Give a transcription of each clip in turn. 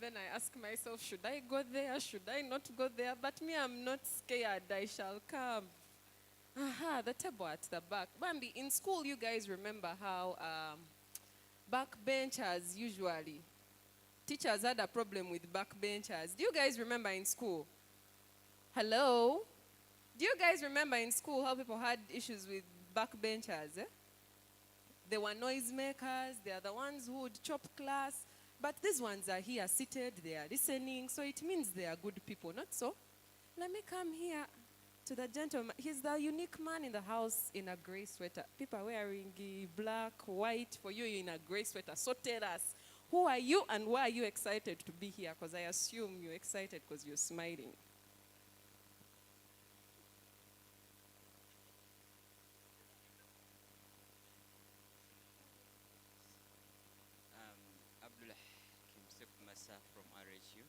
then I ask myself, should I go there? Should I not go there? But me, I'm not scared. I shall come. Aha, the table at the back. Bambi, in school, you guys remember how backbenchers usually, teachers had a problem with backbenchers. Do you guys remember in school? Hello? Do you guys remember in school how people had issues with backbenchers? They were noisemakers. They are the ones who would chop class. But these ones are here seated. They are listening. So it means they are good people, not so? Let me come here to the gentleman. He's the unique man in the house in a gray sweater. People are wearing black, white. For you, you're in a gray sweater. So tell us, who are you and why are you excited to be here? Because I assume you're excited because you're smiling. Abdullah Kimsep Massa from RHU.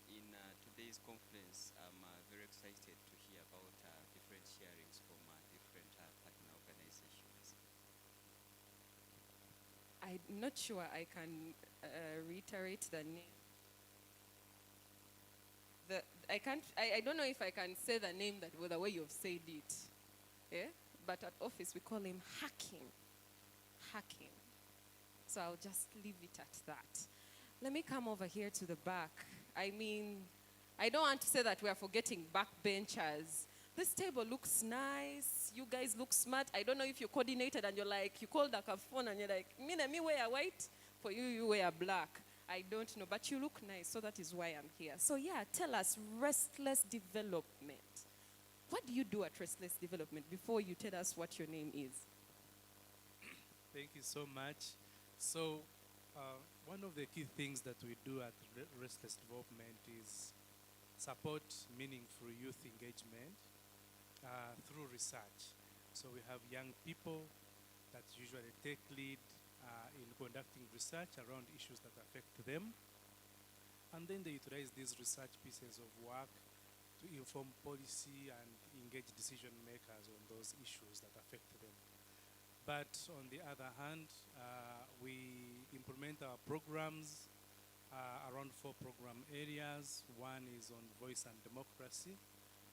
In today's conference, I'm very excited to hear about different sharings from different partner organizations. I'm not sure I can reiterate the name. I don't know if I can say the name the way you've said it. Yeah? But at office we call him Hakim. Hakim. So I'll just leave it at that. Let me come over here to the back. I mean, I don't want to say that we are forgetting backbenchers. This table looks nice. You guys look smart. I don't know if you coordinated and you're like, you called a phone and you're like, me wear white. For you, you wear black. I don't know, but you look nice, so that is why I'm here. So yeah, tell us, Restless Development. What do you do at Restless Development before you tell us what your name is? Thank you so much. So one of the key things that we do at Restless Development is support meaningful youth engagement through research. So we have young people that usually take lead in conducting research around issues that affect them. And then they utilize these research pieces of work to inform policy and engage decision makers on those issues that affect them. But on the other hand, we implement our programs around 4 program areas. One is on voice and democracy.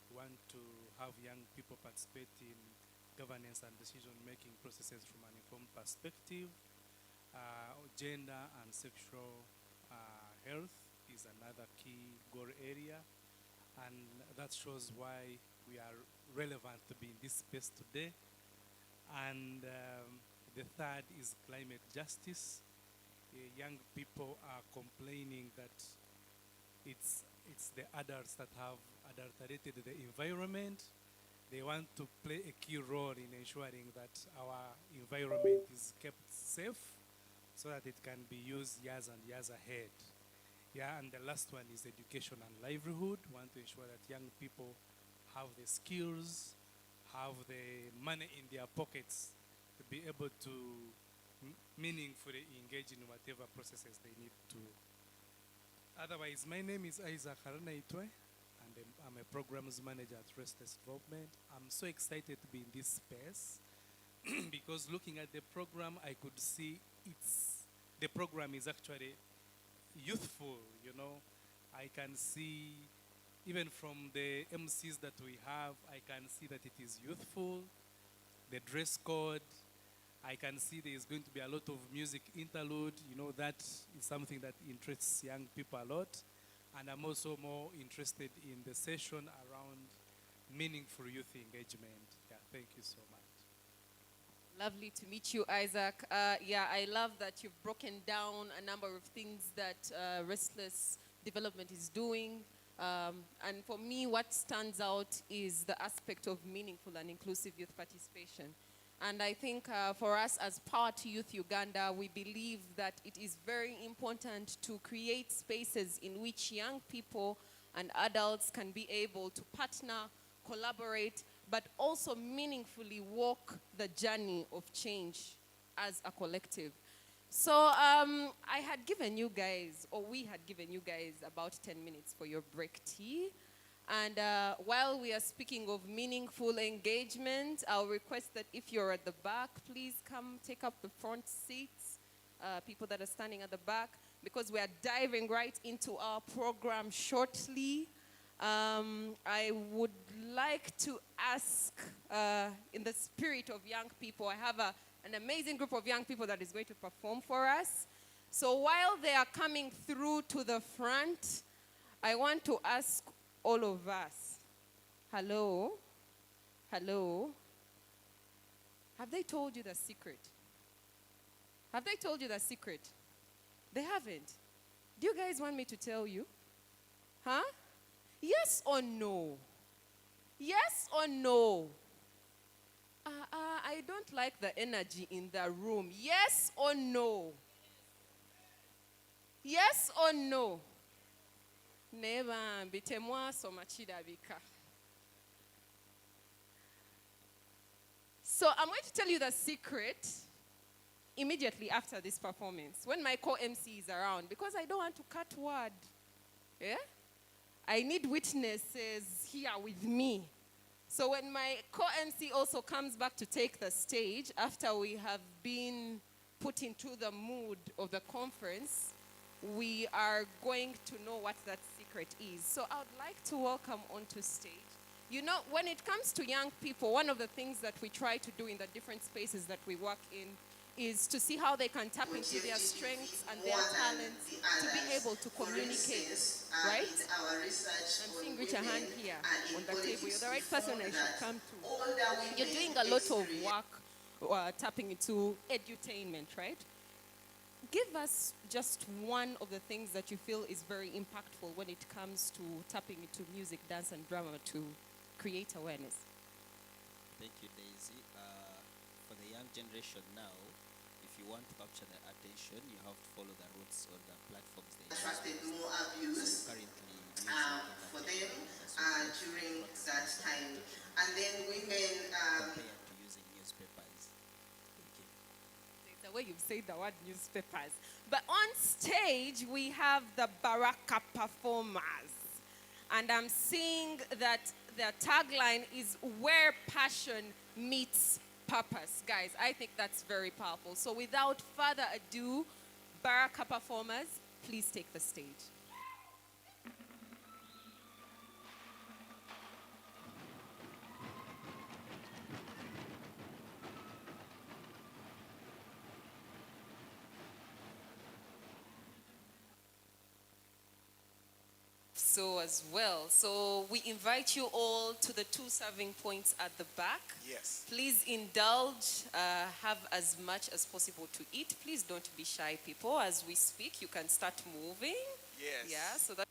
We want to have young people participate in governance and decision-making processes from an informed perspective. Gender and sexual health is another key goal area. And that shows why we are relevant to be in this space today. And the third is climate justice. Young people are complaining that it's the adults that have adulterated the environment. They want to play a key role in ensuring that our environment is kept safe so that it can be used years and years ahead. Yeah, and the last one is education and livelihood. We want to ensure that young people have the skills, have the money in their pockets to be able to meaningfully engage in whatever processes they need to. Otherwise, my name is Isaac Haranaitwe, and I'm a programs manager at Restless Development. I'm so excited to be in this space because looking at the program, I could see the program is actually youthful, you know. I can see, even from the MCs that we have, I can see that it is youthful. The dress code, I can see there is going to be a lot of music interlude. You know, that is something that interests young people a lot. And I'm also more interested in the session around meaningful youth engagement. Yeah, thank you so much. Lovely to meet you, Isaac. Yeah, I love that you've broken down a number of things that Restless Development is doing. And for me, what stands out is the aspect of meaningful and inclusive youth participation. And I think for us as Power to Youth Uganda, we believe that it is very important to create spaces in which young people and adults can be able to partner, collaborate, but also meaningfully walk the journey of change as a collective. So I had given you guys, or we had given you guys about 10 minutes for your break tea. And while we are speaking of meaningful engagement, I'll request that if you're at the back, please come take up the front seats, people that are standing at the back. because we are diving right into our program shortly. I would like to ask, in the spirit of young people, I have an amazing group of young people that is going to perform for us. So while they are coming through to the front, I want to ask all of us, hello, hello, have they told you the secret? Have they told you the secret? They haven't. Do you guys want me to tell you? Huh? Yes or no? Yes or no? I don't like the energy in the room. Yes or no? Yes or no? Never. Bitemwa somachidabika. So I'm going to tell you the secret immediately after this performance, when my co-MC is around, because I don't want to cut word. Yeah? I need witnesses here with me. So when my co-MC also comes back to take the stage, after we have been put into the mood of the conference, we are going to know what that secret is. So I would like to welcome onto stage. You know, when it comes to young people, one of the things that we try to do in the different spaces that we work in is to see how they can tap into their strengths and their talents to be able to communicate, right? I'm seeing reach a hand here on the table. You're the right person I should come to. You're doing a lot of work tapping into edutainment, right? Give us just one of the things that you feel is very impactful when it comes to tapping into music, dance, and drama to create awareness. Thank you, Daisy. For the young generation now, if you want to capture their attention, you have to follow the routes or the platforms they use. Attracted more abuse Currently, for them during that time. And then women... compared to using newspapers. Thank you. The way you've said the word newspapers. But on stage, we have the Baraka performers. And I'm seeing that the tagline is where passion meets purpose. Guys, I think that's very powerful. So without further ado, Baraka performers, please take the stage. So as well. So we invite you all to the 2 serving points at the back. Yes. Please indulge, have as much as possible to eat. Please don't be shy, people. As we speak, you can start moving. Yes. Yeah, so that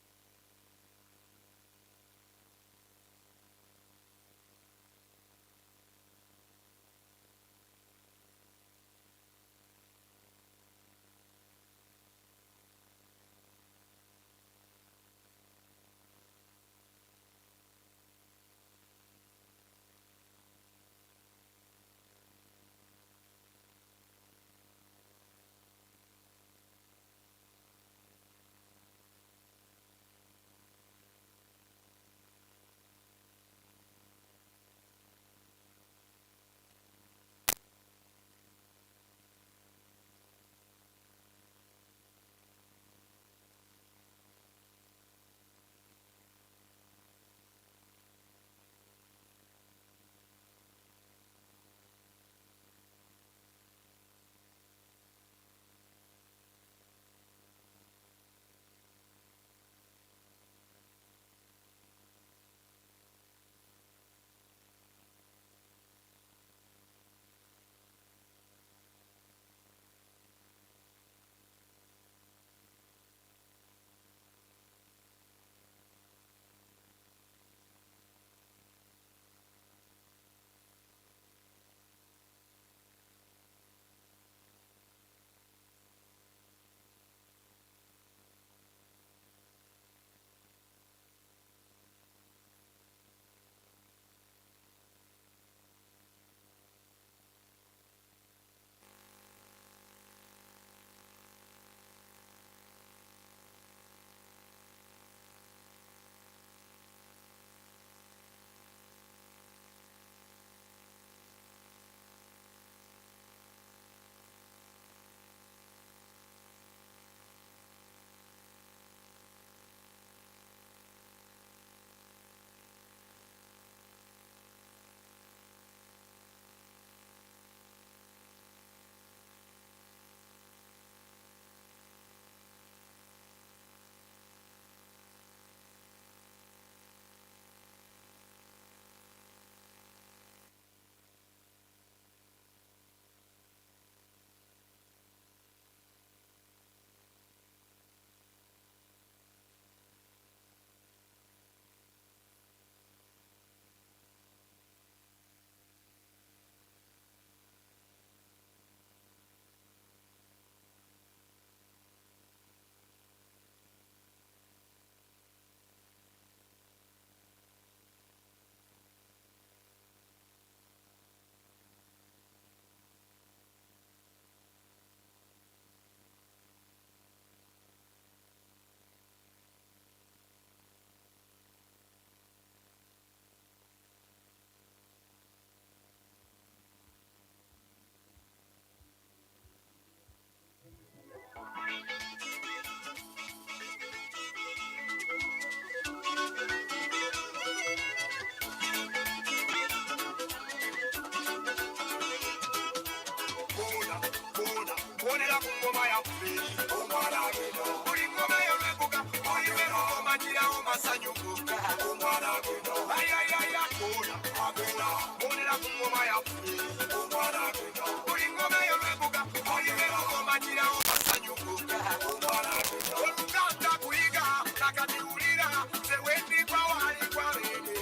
amasanyukuka omwana gwino ayayaya kona agwino bonera ku ngoma yaffe omwana gwino buli ngoma y'olwebuga olibera omanyirawo amasanyukuka omwana gwino oluganda kuyiga nakatiwulira sewendikwa walikwa bene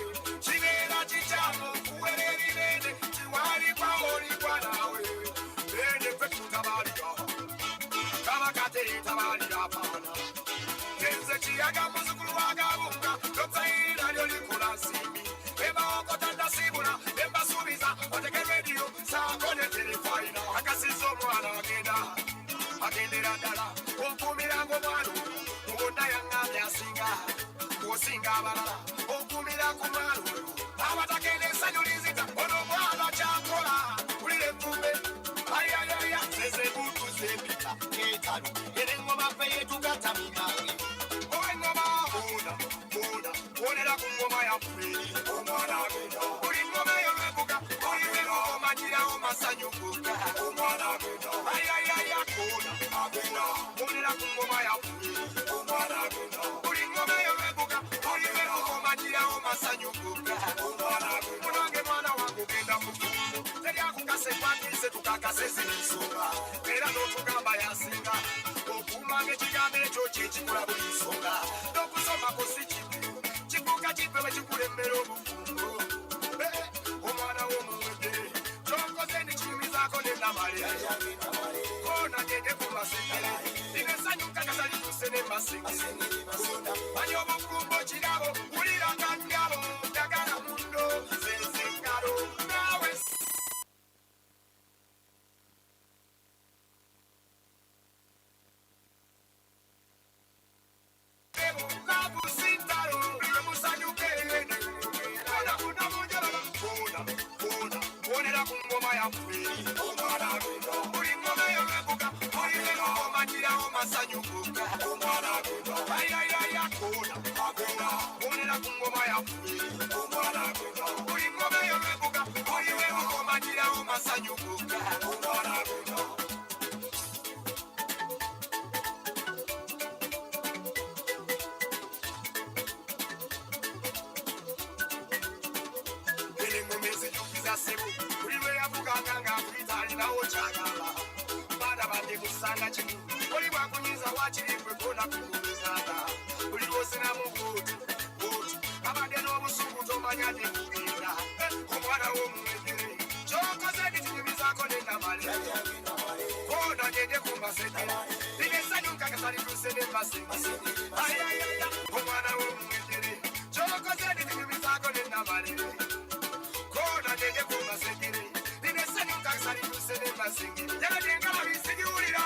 kibeera kikyamu okuwerera ibene kiwalikwa olikwa nawe bene ffe tutabalira kabakate tabalira paana genze kiyaga muzukulu wagabunga lopsaira lyolikola nsimi ebaokotandasibula embasuubiza oteke rediyo saakone telefaina akasiza omwana agendera ddala okumiranga omwana mubonna yaŋŋambye asinga osinga abalala okumira ku mwalo abatakenda essanyu lizita ono omwana kyakola kulira envumbe ayayaya zezebutuza empita etalo era engoma ffe yetugatta minange oengoma buna wonera ku ngoma yaffe omwana agenda buli ngoma eyolwebuga olibera omanyirawo masanyukuka omwana agenda ayayaya kona agenda wonera ku ngoma yaffe omwana agenda buli ngoma eyolwebuga olibera omanyirawo masanyukuka omwana agenda munange mwana wange ogenda mukumu teryakukase kwatise tukakase z'ensonga era n'otugamba yasinga okumanga ekigambo ekyo kyekikola buli nsonga n'okusomako si kibi kibuuka kipe bwe kikulembera obufumbo omwana w'omuwegere kyokoze ndikinyumizaako nenamale kona gende ku masengere linesanyuka kasalikuse ne masengere manya obufumbo kirabo wuliranga ndyabo njagala mundo zezengalo nawe bonera ku ngoma yaffe omwana agenda buli ngoma eyolwebuga olibera omanyirawo masanyukuka omwana agenda ayayaya kona agenda bonera ku ngoma yaffe omwana agenda buli ngoma eyolwebuga olibera omanyirawo masanyukuka omwana agenda engoma ezijukiza ssebo buli lwe yavuganga ng'akuyita alinawo kyagamba baana bange kusanga kimu oli bwakunyiza wakiri gwe kona kulumizaga buli lwosinamu buuti abadde n'obusungu tomanya tekugenda omwana w'omuwegere kyokoze nditinyumizaako nenamale kona ngende ku masekere linessanyu nkakasalituse ne masengere ayayaya omwana w'omuwegere kyokoze nditinyumizaako nenamale kona ngende ku masekere linessanyu nkakasalituse ne masengere yaladengala bisigiwulira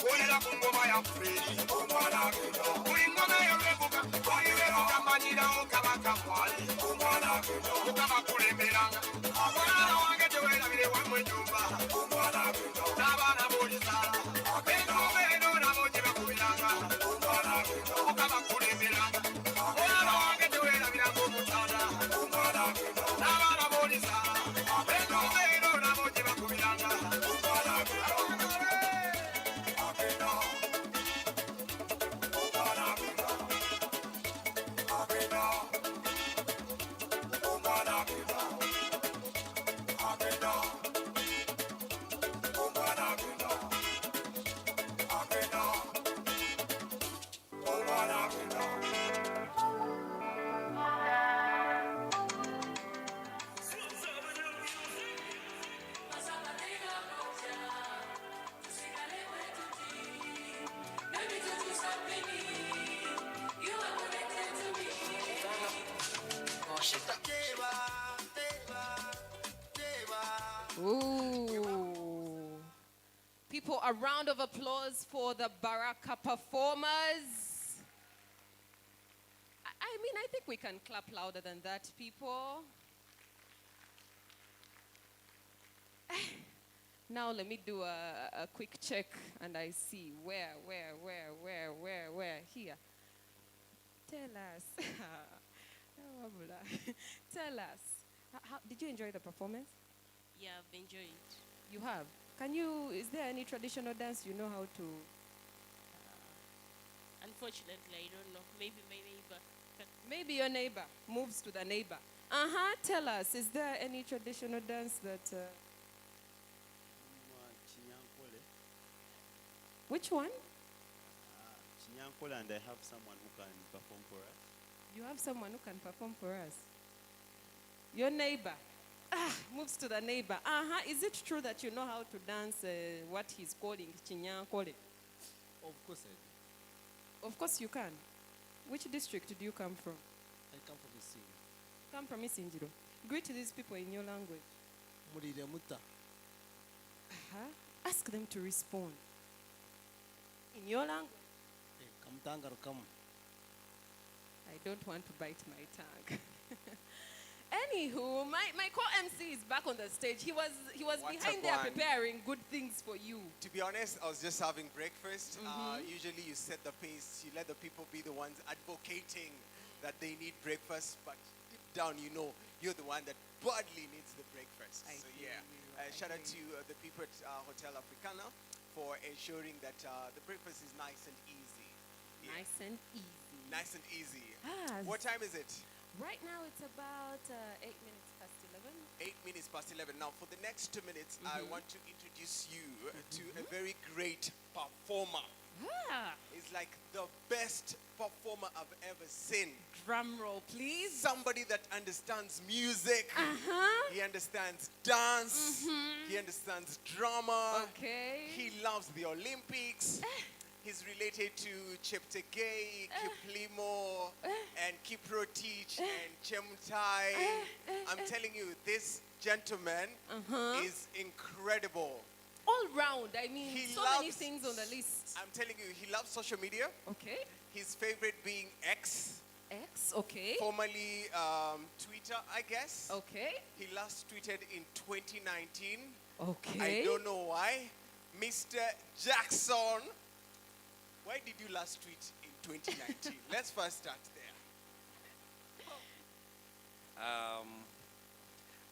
bonera ku ngoma yaffe omwana agenda buli ngoma eyolwebuga olibera okamanyirawo kabaka mwali omwana agenda mukama kulemberanga omwana wange tewerabire wamwe ennyumba omwana agenda n'abaana b'olizaala ennyumba eno nabo gye bakubiranga omwana agenda mukama kulemberanga omwana wange tewerabiranga omutanda omwana agenda n'abaana b'olizaala ennyumba eno nabo gye bakubiranga omwana agenda Ooh. People, a round of applause for the Baraka performers. I mean, I think we can clap louder than that, people. Now let me do a quick check and I see where. Here. Tell us. Tell us. How, did you enjoy the performance? Yeah, I've enjoyed. You have? Is there any traditional dance you know how to? Unfortunately, I don't know. Maybe my neighbor. Maybe your neighbor moves to the neighbor. Tell us, is there any traditional dance that... Which one? Chinyankola, and I have someone who can perform for us. You have someone who can perform for us. Your neighbor moves to the neighbor. Is it true that you know how to dance what he's calling Chinyankole? Of course I do. Of course you can. Which district do you come from? I come from Ising. Come from Isinjiro. Greet these people in your language. Mulire muta. Ask them to respond. In your language. Kamtanga rukamu. I don't want to bite my tongue. Anywho, my co-MC is back on the stage. He was What's behind up, there one? preparing good things for you. To be honest, I was just having breakfast. Usually you set the pace, you let the people be the ones advocating that they need breakfast, but deep down you know you're the one that badly needs the breakfast. Shout out to the people at Hotel Africana for ensuring that the breakfast is nice and easy. Yeah. Nice and easy. Nice and easy. Ah, What time is it? Right now it's about 8 minutes past 11. 8 minutes past 11. Now, for the next 2 minutes, I want to introduce you to a very great performer. He's like the best performer I've ever seen. Drum roll, please. Somebody that understands music. He understands dance. He understands drama. Okay. He loves the Olympics. He's related to Cheptegei, Kiplimo, and Kiprotich, and Chemtai. I'm telling you, this gentleman is incredible. All round, I mean, He so many loves- things on the list. I'm telling you, he loves social media. Okay. His favorite being X, X, okay. formerly Twitter, I guess. Okay. He last tweeted in 2019. Okay. I don't know why. Mr. Jackson. Why did you last tweet in 2019? Let's first start there.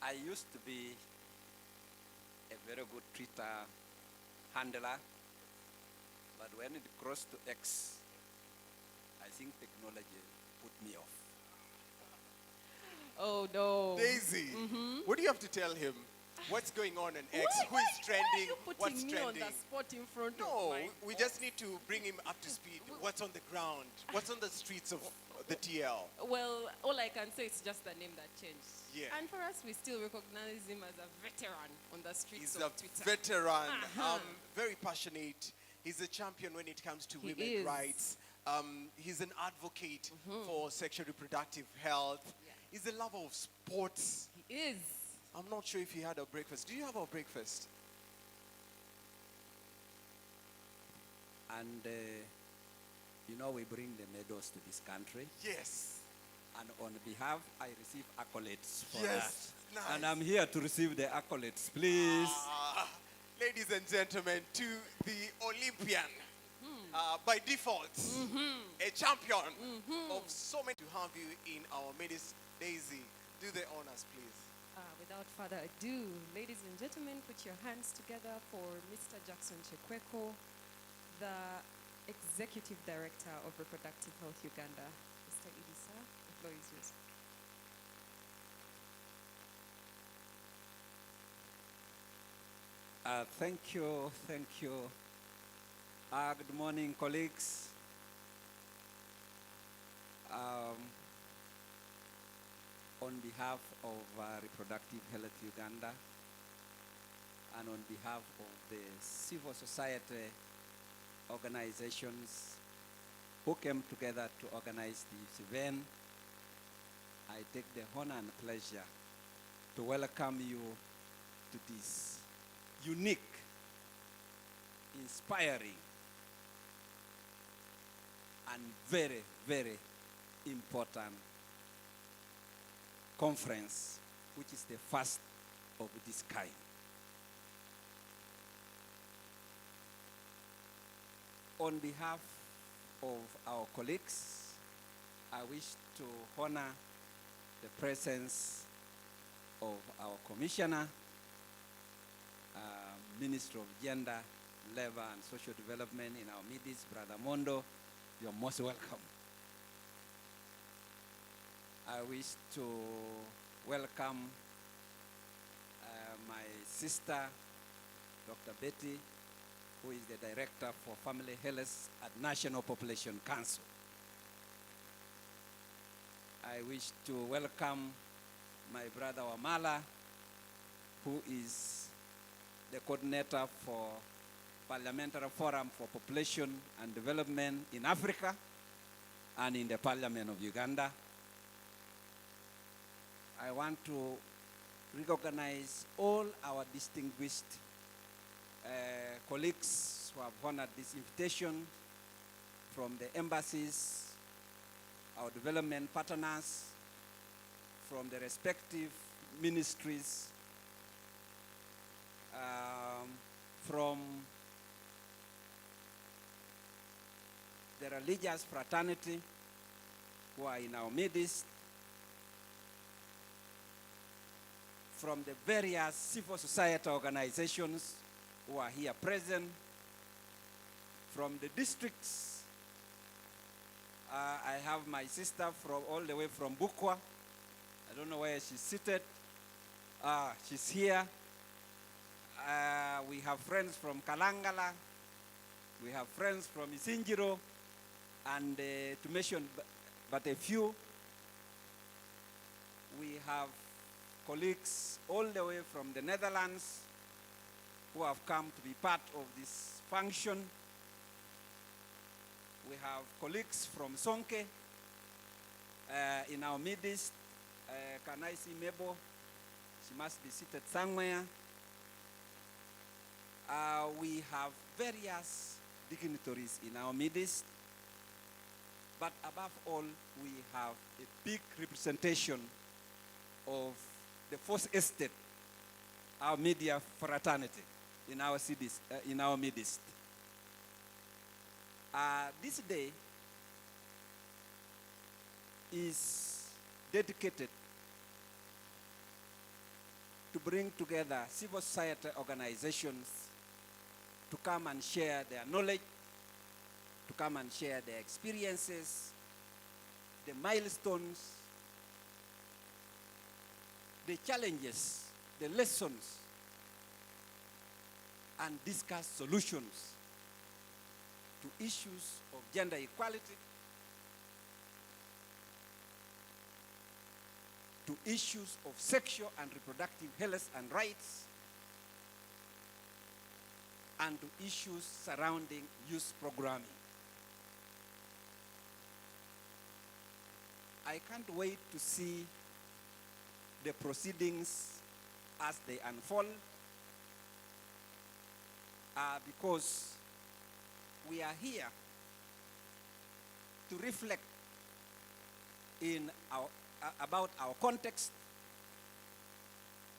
I used to be a very good Twitter handler, but when it crossed to X, I think technology put me off. Oh, no. Daisy, what do you have to tell him? What's going on X? Who is Why trending? are you putting What's me trending? on the spot in front of No, my we just need to bring him up to speed. What's on the ground? What's on the streets of the TL? Well, all I can say is just the name that changed. Yeah. And for us, we still recognize him as a veteran on the streets He's of a Twitter. veteran, very passionate. He's a champion when it comes to He women's is. rights. He's an advocate for sexual reproductive health. Yeah. He's a lover of sports. He is. I'm not sure if he had a breakfast. Do you have a breakfast? And we bring the medals to this country, Yes. and on behalf, I receive accolades for Yes, that. nice. And I'm here to receive the accolades, please. Ladies and gentlemen, to the Olympian, by default, a champion of so many. To have you in our midst, Daisy, do the honors, please. Without further ado, ladies and gentlemen, put your hands together for Mr. Jackson Chekweko, the Executive Director of Reproductive Health Uganda. Mr. Idisa, the floor is yours. Thank you. Good morning, colleagues. On behalf of Reproductive Health Uganda and on behalf of the civil society organizations who came together to organize this event, I take the honor and pleasure to welcome you to this unique, inspiring, and very, very important conference, which is the first of this kind. On behalf of our colleagues, I wish to honor the presence of our Commissioner, Minister of Gender, Labor and Social Development in our midst, Brother Mondo, You're most welcome. I wish to welcome my sister, Dr. Betty, who is the Director for Family Health at National Population Council. I wish to welcome my brother Wamala, who is the coordinator for Parliamentary Forum for Population and Development in Africa and in the Parliament of Uganda. I want to recognize all our distinguished colleagues who have honored this invitation from the embassies, our development partners, from the respective ministries, from the religious fraternity who are in our midst, from the various civil society organizations who are here present, from the districts. I have my sister from all the way from Bukwa. I don't know where she's seated. She's here. We have friends from Kalangala. We have friends from Isinjiro. And to mention but a few, we have colleagues all the way from the Netherlands who have come to be part of this function. We have colleagues from Sonke in our midst. Can I see Mebo? She must be seated somewhere. We have various dignitaries in our midst. But above all, we have a big representation of the First Estate, our media fraternity in our cities, in our midst. This day is dedicated to bring together civil society organizations to come and share their knowledge, to come and share their experiences, the milestones, the challenges, the lessons, and discuss solutions to issues of gender equality, to issues of sexual and reproductive health and rights, and to issues surrounding youth programming. I can't wait to see the proceedings as they unfold, because we are here to reflect about our context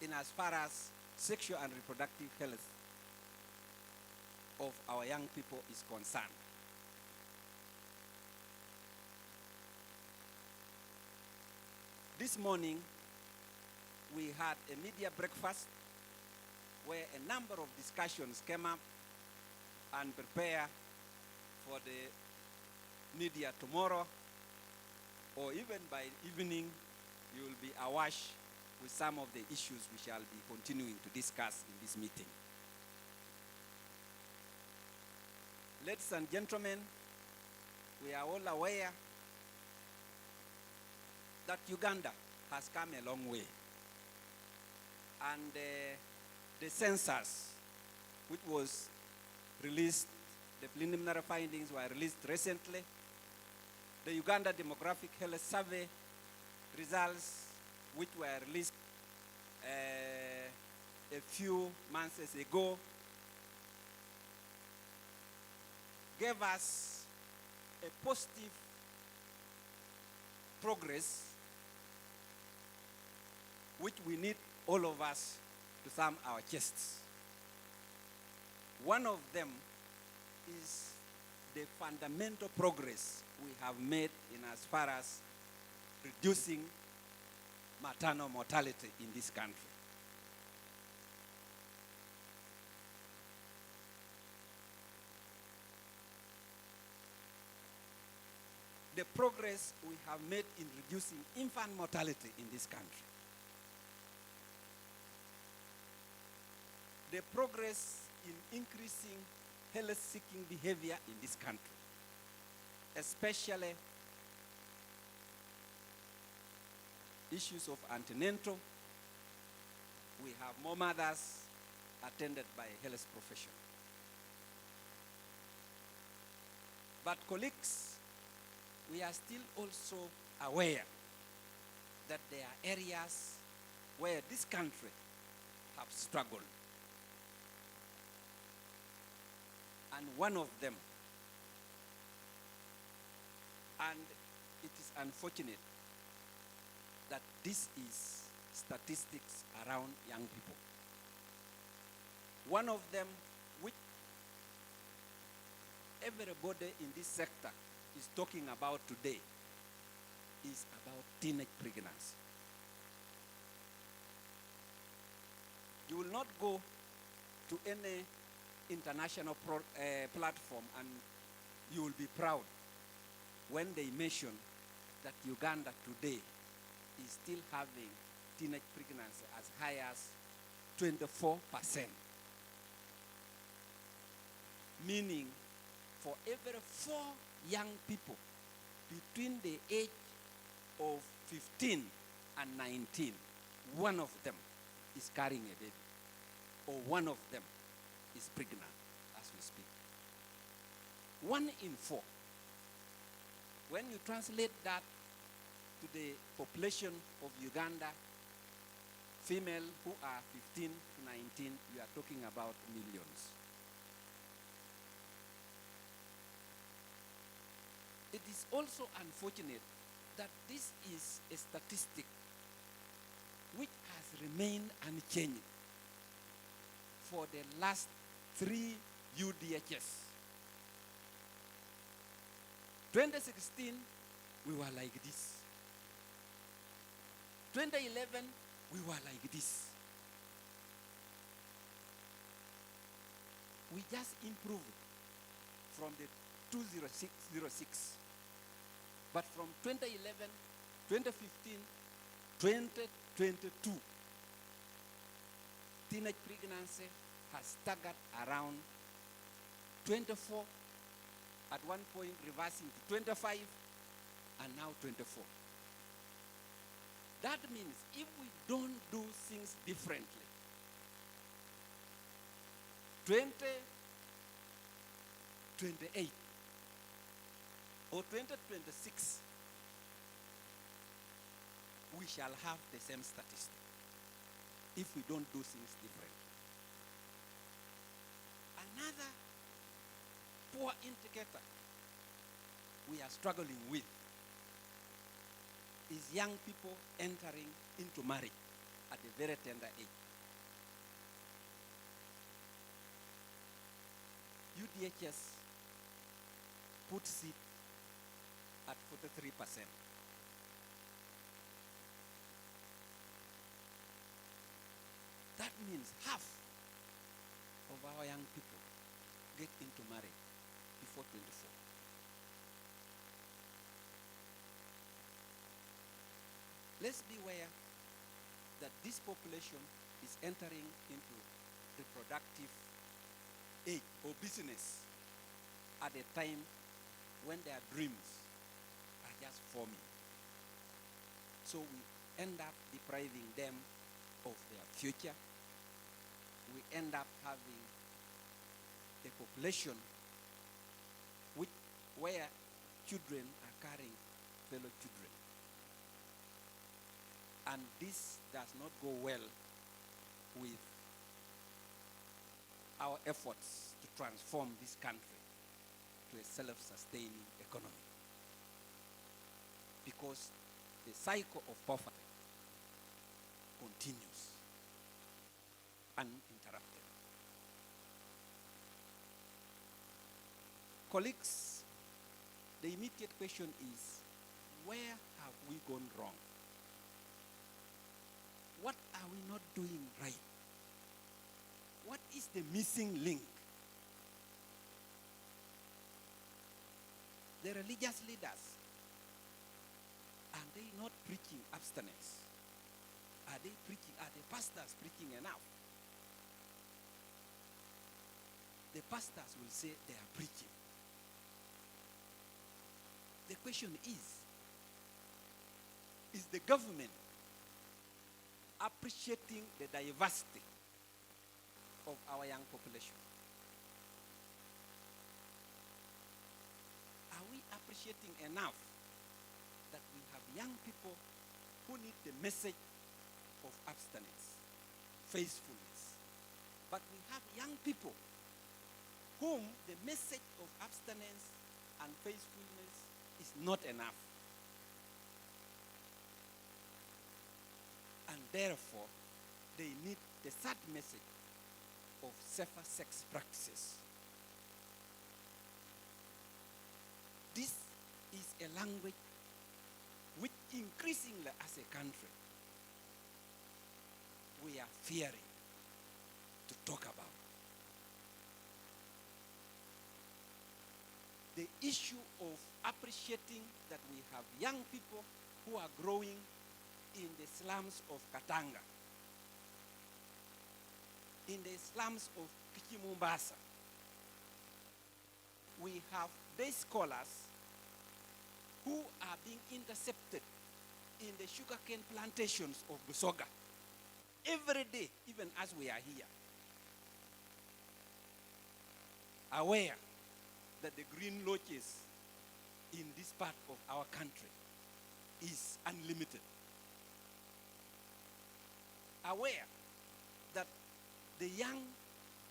in as far as sexual and reproductive health of our young people is concerned. This morning, we had a media breakfast where a number of discussions came up and prepare for the media tomorrow, or even by evening, you will be awash with some of the issues we shall be continuing to discuss in this meeting. Ladies and gentlemen, we are all aware that Uganda has come a long way. And the census, which was released, the preliminary findings were released recently. The Uganda Demographic Health Survey results, which were released a few months ago, gave us a positive progress, which we need all of us to thumb our chests. One of them is the fundamental progress we have made in as far as reducing maternal mortality in this country. the progress we have made in reducing infant mortality in this country. The progress in increasing health-seeking behavior in this country, especially issues of antenatal. We have more mothers attended by a health professional. But colleagues, we are still also aware that there are areas where this country have struggled. And one of them, and it is unfortunate that this is statistics around young people. One of them, which everybody in this sector is talking about today, is about teenage pregnancy. You will not go to any international platform and you will be proud when they mention that Uganda today is still having teenage pregnancy as high as 24%. Meaning, for every 4 young people between the age of 15 and 19, one of them is carrying a baby, or one of them is pregnant as we speak. 1 in 4. When you translate that to the population of Uganda, female who are 15 to 19, you are talking about millions. It is also unfortunate that this is a statistic which has remained unchanged for the last 3 UDHS. 2016, we were like this. 2011, we were like this. We just improved from the 2006. But from 2011, 2015, 2022, teenage pregnancy has staggered around 24, at one point reversing to 25, and now 24. That means if we don't do things differently, 2028 or 2026, we shall have the same statistic if we don't do things differently. Another poor indicator we are struggling with is young people entering into marriage at a very tender age. UDHS puts it at 43%. That means half of our young people get into marriage before 24. Let's be aware that this population is entering into reproductive age or business at a time when their dreams are just forming. So we end up depriving them of their future. We end up having a population where children are carrying fellow children. And this does not go well with our efforts to transform this country to a self-sustaining economy. Because the cycle of poverty continues uninterrupted. Colleagues, the immediate question is, where have we gone wrong? What are we not doing right? What is the missing link? The religious leaders Are they not preaching abstinence? Are the pastors preaching enough? The pastors will say they are preaching. The question is the government appreciating the diversity of our young population? Are we appreciating enough that we have young people who need the message of abstinence, faithfulness? But we have young people whom the message of abstinence and faithfulness is not enough. And therefore, they need the third message of safer sex practices. This is a language which increasingly as a country we are fearing to talk about. The issue of appreciating that we have young people who are growing in the slums of Katanga, in the slums of Kichimumbasa. We have day scholars who are being intercepted in the sugarcane plantations of Busoga every day, even as we are here, aware that the green lodges in this part of our country is unlimited, aware that the young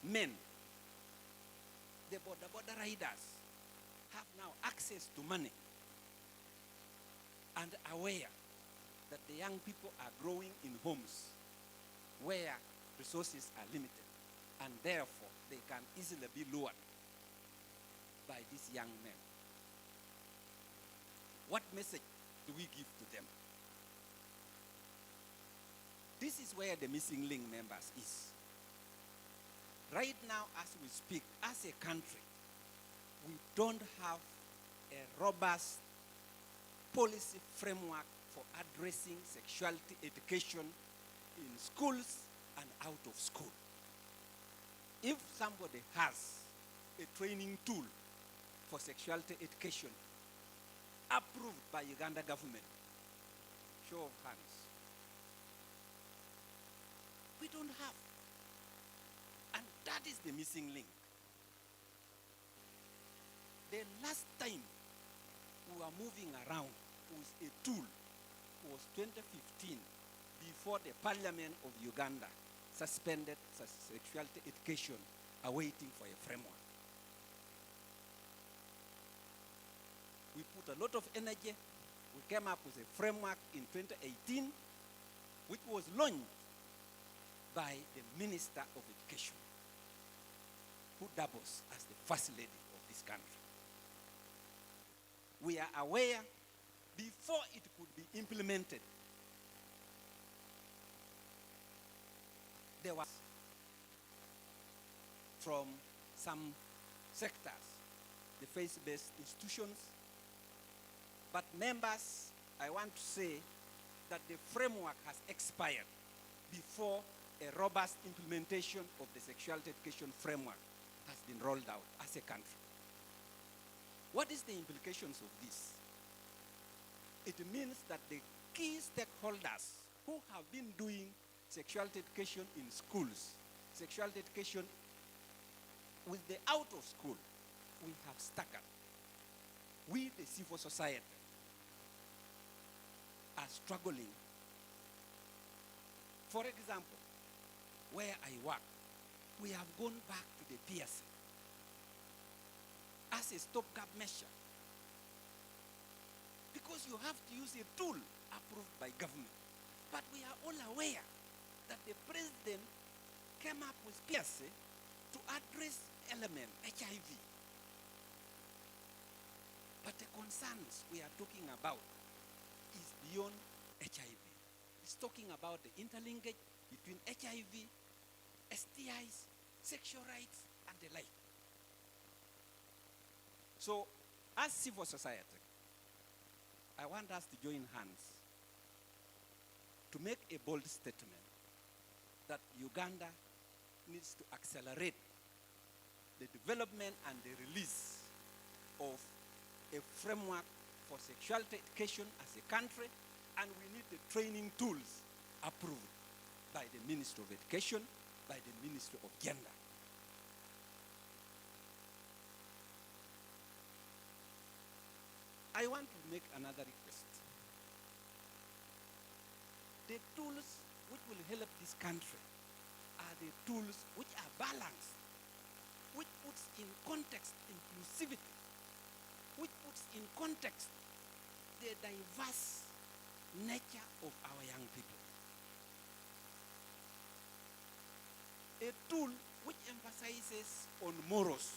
men, the border riders, have now access to money, and aware that the young people are growing in homes where resources are limited, and therefore they can easily be lured by these young men. What message do we give to them? This is where the missing link, members, is. Right now, as we speak, as a country, we don't have a robust policy framework for addressing sexuality education in schools and out of school. If somebody has a training tool for sexuality education approved by Uganda government, show of hands. We don't have. And that is the missing link. The last time we were moving around with a tool was 2015, before the Parliament of Uganda suspended sexuality education, awaiting for a framework. We put a lot of energy. We came up with a framework in 2018, which was launched by the Minister of Education, who doubles as the First Lady of this country. We are aware, before it could be implemented, there was from some sectors, the faith-based institutions. But members, I want to say that the framework has expired before a robust implementation of the sexuality education framework has been rolled out as a country. What is the implications of this? It means that the key stakeholders who have been doing sexuality education in schools, sexuality education with the out of school, we have staggered. We, the civil society, are struggling. For example, where I work, we have gone back to the PSA as a stopgap measure, because you have to use a tool approved by government. But we are all aware that the president came up with PSA to address element HIV. But the concerns we are talking about is beyond HIV. It's talking about the interlinkage between HIV, STIs, sexual rights, and the like. So, as civil society, I want us to join hands to make a bold statement that Uganda needs to accelerate the development and the release of a framework for sexuality education as a country, and we need the training tools approved by the Ministry of Education, by the Ministry of Gender. I want to make another request. The tools which will help this country are the tools which are balanced, which puts in context inclusivity, which puts in context the diverse nature of our young people. A tool which emphasizes on morals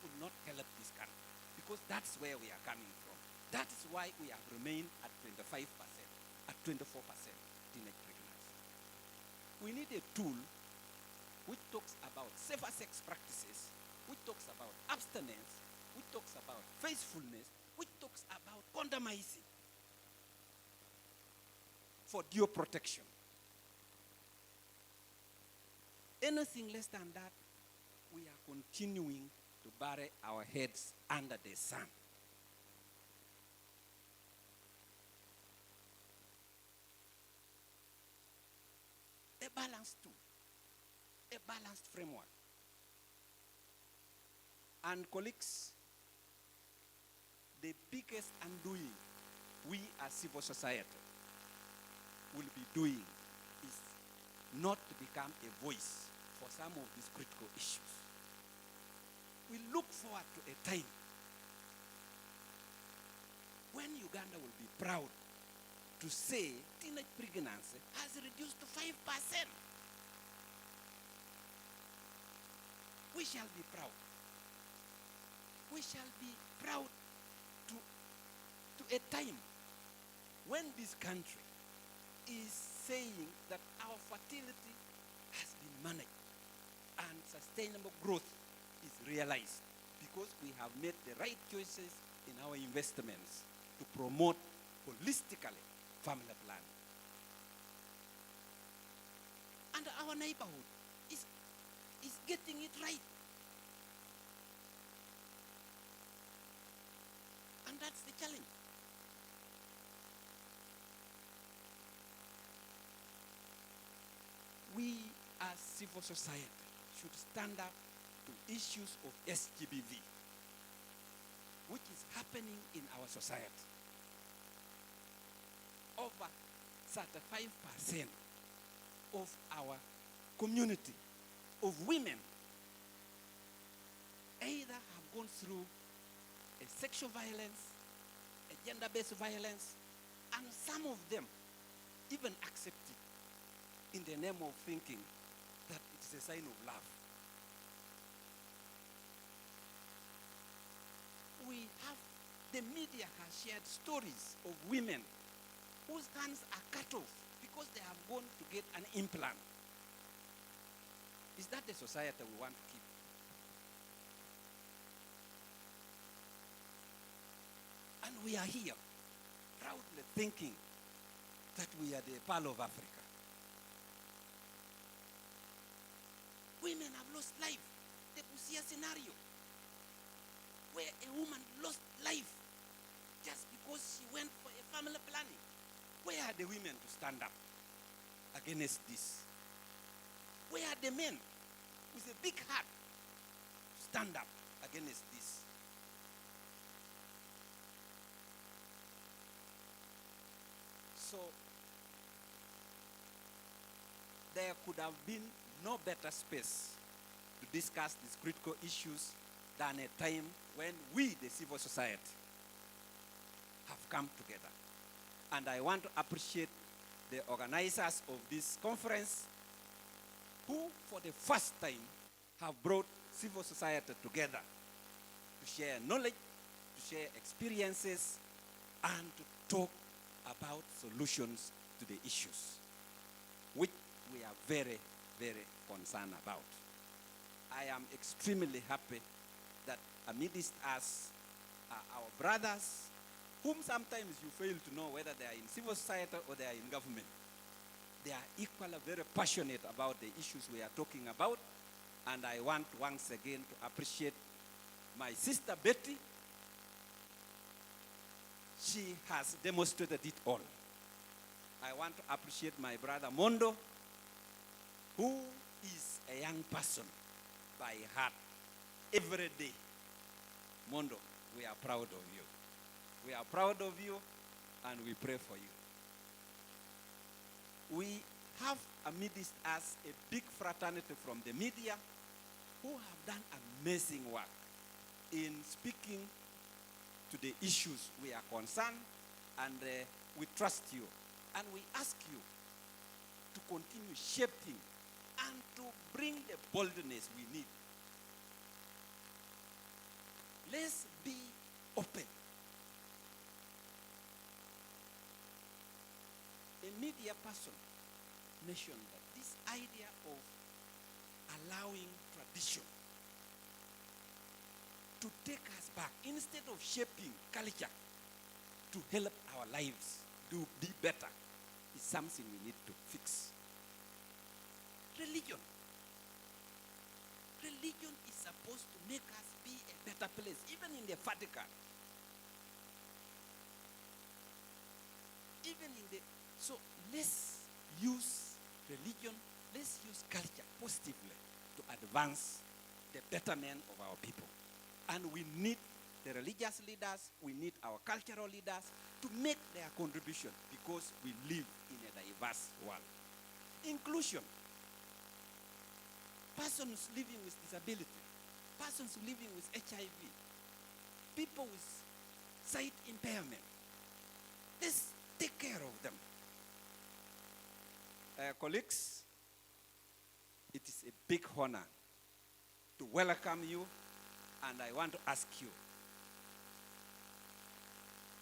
will not help this country, because that's where we are coming from. That is why we have remained at 25%, at 24% teenage pregnancy. We need a tool which talks about safer sex practices, which talks about abstinence, which talks about faithfulness, which talks about condomizing for due protection. Anything less than that, we are continuing to bury our heads under the sun. A balanced tool, a balanced framework. And colleagues, the biggest undoing we as civil society will be doing is not to become a voice for some of these critical issues. We look forward to a time when Uganda will be proud to say teenage pregnancy has reduced to 5%. We shall be proud. We shall be proud to a time when this country is saying that our fertility has been managed and sustainable growth is realized because we have made the right choices in our investments to promote holistically family planning. And our neighborhood is getting it right. And that's the challenge. We as civil society should stand up to issues of SGBV, which is happening in our society. Over 35% of our community of women either have gone through a sexual violence, a gender-based violence, and some of them even accept it in the name of thinking that it's a sign of love. The media has shared stories of women whose hands are cut off because they have gone to get an implant. Is that the society we want to keep? And we are here, proudly thinking that we are the pearl of Africa. Women have lost life. The Busia scenario, where a woman lost life just because she went for a family planning. Where are the women to stand up against this? Where are the men with a big heart to stand up against this? So, there could have been no better space to discuss these critical issues than a time when we, the civil society, have come together. And I want to appreciate the organizers of this conference who, for the first time, have brought civil society together to share knowledge, to share experiences, and to talk about solutions to the issues, which we are very, very concerned about. I am extremely happy that amidst us are our brothers whom sometimes you fail to know whether they are in civil society or they are in government. They are equally very passionate about the issues we are talking about. And I want once again to appreciate my sister Betty. She has demonstrated it all. I want to appreciate my brother Mondo, who is a young person by heart every day. Mondo, we are proud of you. We are proud of you and we pray for you. We have amidst us a big fraternity from the media who have done amazing work in speaking to the issues we are concerned, and we trust you and we ask you to continue shaping and to bring the boldness we need. Let's be open. A media person mentioned that this idea of allowing tradition to take us back instead of shaping culture to help our lives do be better is something we need to fix. Religion is supposed to make us be a better place, even in the Vatican. So let's use religion, let's use culture positively to advance the betterment of our people. And we need the religious leaders, we need our cultural leaders to make their contribution because we live in a diverse world. Inclusion. Persons living with disability, persons living with HIV, people with sight impairment. Let's take care of them. Colleagues, it is a big honor to welcome you, and I want to ask you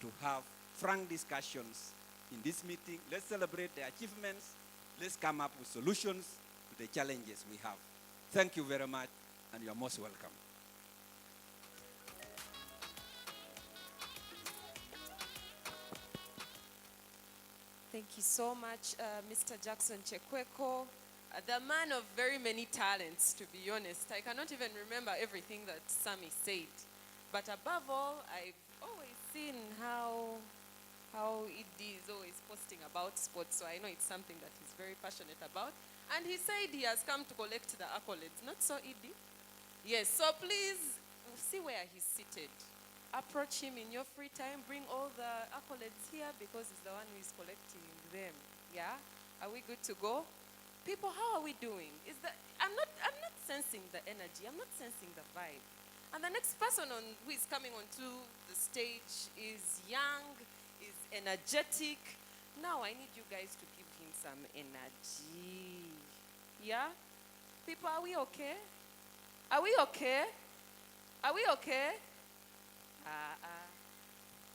to have frank discussions in this meeting. Let's celebrate the achievements. Let's come up with solutions to the challenges we have. Thank you very much, and you are most welcome. Thank you so much, Mr. Jackson Chekweko, the man of very many talents, to be honest. I cannot even remember everything that Sammy said. But above all, I've always seen how Idi is always posting about sports, so I know it's something that he's very passionate about. And he said he has come to collect the accolades. Not so, Idi? Yes, so please see where he's seated. Approach him in your free time. Bring all the accolades here because he's the one who is collecting them. Yeah? Are we good to go? People, how are we doing? I'm not sensing the energy. I'm not sensing the vibe. And the next person who is coming onto the stage is young, is energetic. Now I need you guys to give him some energy. Yeah? People, are we okay? Are we okay? Are we okay?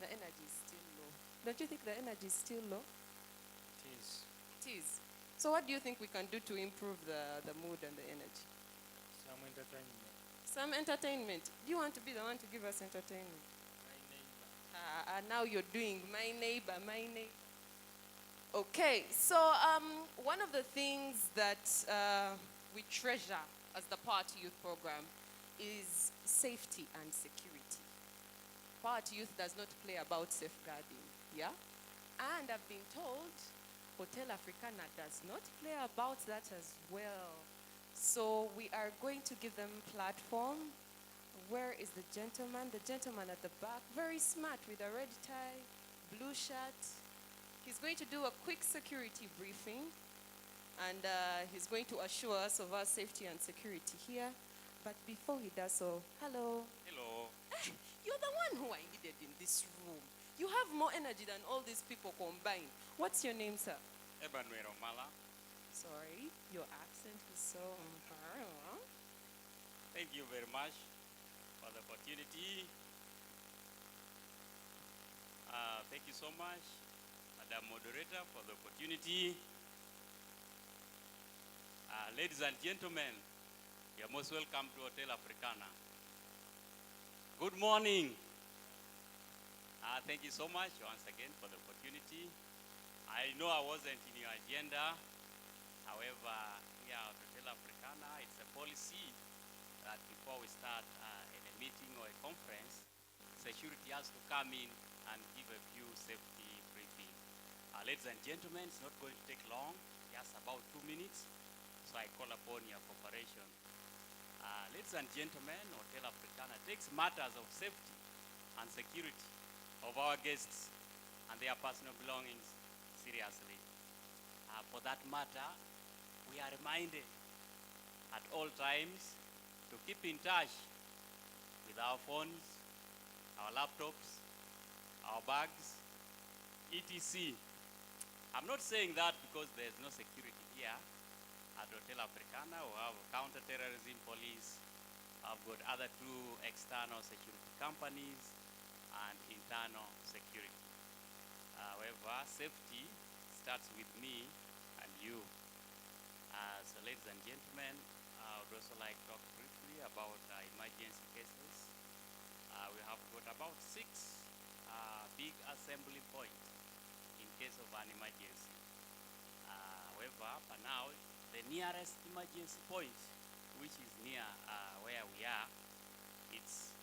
The energy is still low. Don't you think the energy is still low? It is. It is. So what do you think we can do to improve the mood and the energy? Some entertainment. Some entertainment. Do you want to be the one to give us entertainment? My neighbor. Now you're doing my neighbor, my neighbor. Okay, so one of the things that we treasure as the Power to Youth program is safety and security. Power to Youth does not play about safeguarding, yeah? And I've been told Hotel Africana does not play about that as well. So we are going to give them platform. Where is the gentleman? The gentleman at the back, very smart with a red tie, blue shirt. He's going to do a quick security briefing, and he's going to assure us of our safety and security here. But before he does so, hello. Hello. You're the one who I needed in this room. You have more energy than all these people combined. What's your name, sir? Ebanuero Mala. Sorry, your accent is so... Thank you very much for the opportunity. Thank you so much, Madam Moderator, for the opportunity. Ladies and gentlemen, you are most welcome to Hotel Africana. Good morning. Thank you so much once again for the opportunity. I know I wasn't in your agenda. However, here at Hotel Africana, it's a policy that before we start in a meeting or a conference, security has to come in and give a few safety briefing. Ladies and gentlemen, it's not going to take long, just about 2 minutes. So I call upon your cooperation. Ladies and gentlemen, Hotel Africana takes matters of safety and security of our guests and their personal belongings seriously. For that matter, we are reminded at all times to keep in touch with our phones, our laptops, our bags, etc. I'm not saying that because there's no security here. At Hotel Africana, we have counter-terrorism police. I've got other 2 external security companies and internal security. However, safety starts with me and you. So ladies and gentlemen, I would also like to talk briefly about emergency cases. We have got about 6 big assembly points in case of an emergency. However, for now, the nearest emergency point, which is near where we are, it's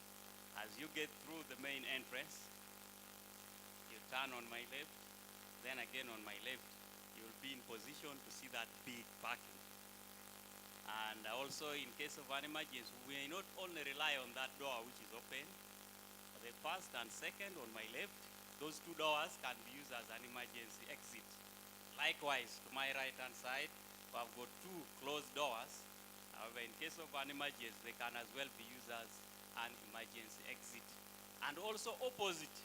as you get through the main entrance, you turn on my left, then again on my left, you'll be in position to see that big parking. And also in case of an emergency, we may not only rely on that door which is open, the first and second on my left, those 2 doors can be used as an emergency exit. Likewise, to my right-hand side, I've got 2 closed doors. However, in case of an emergency, they can as well be used as an emergency exit. And also opposite,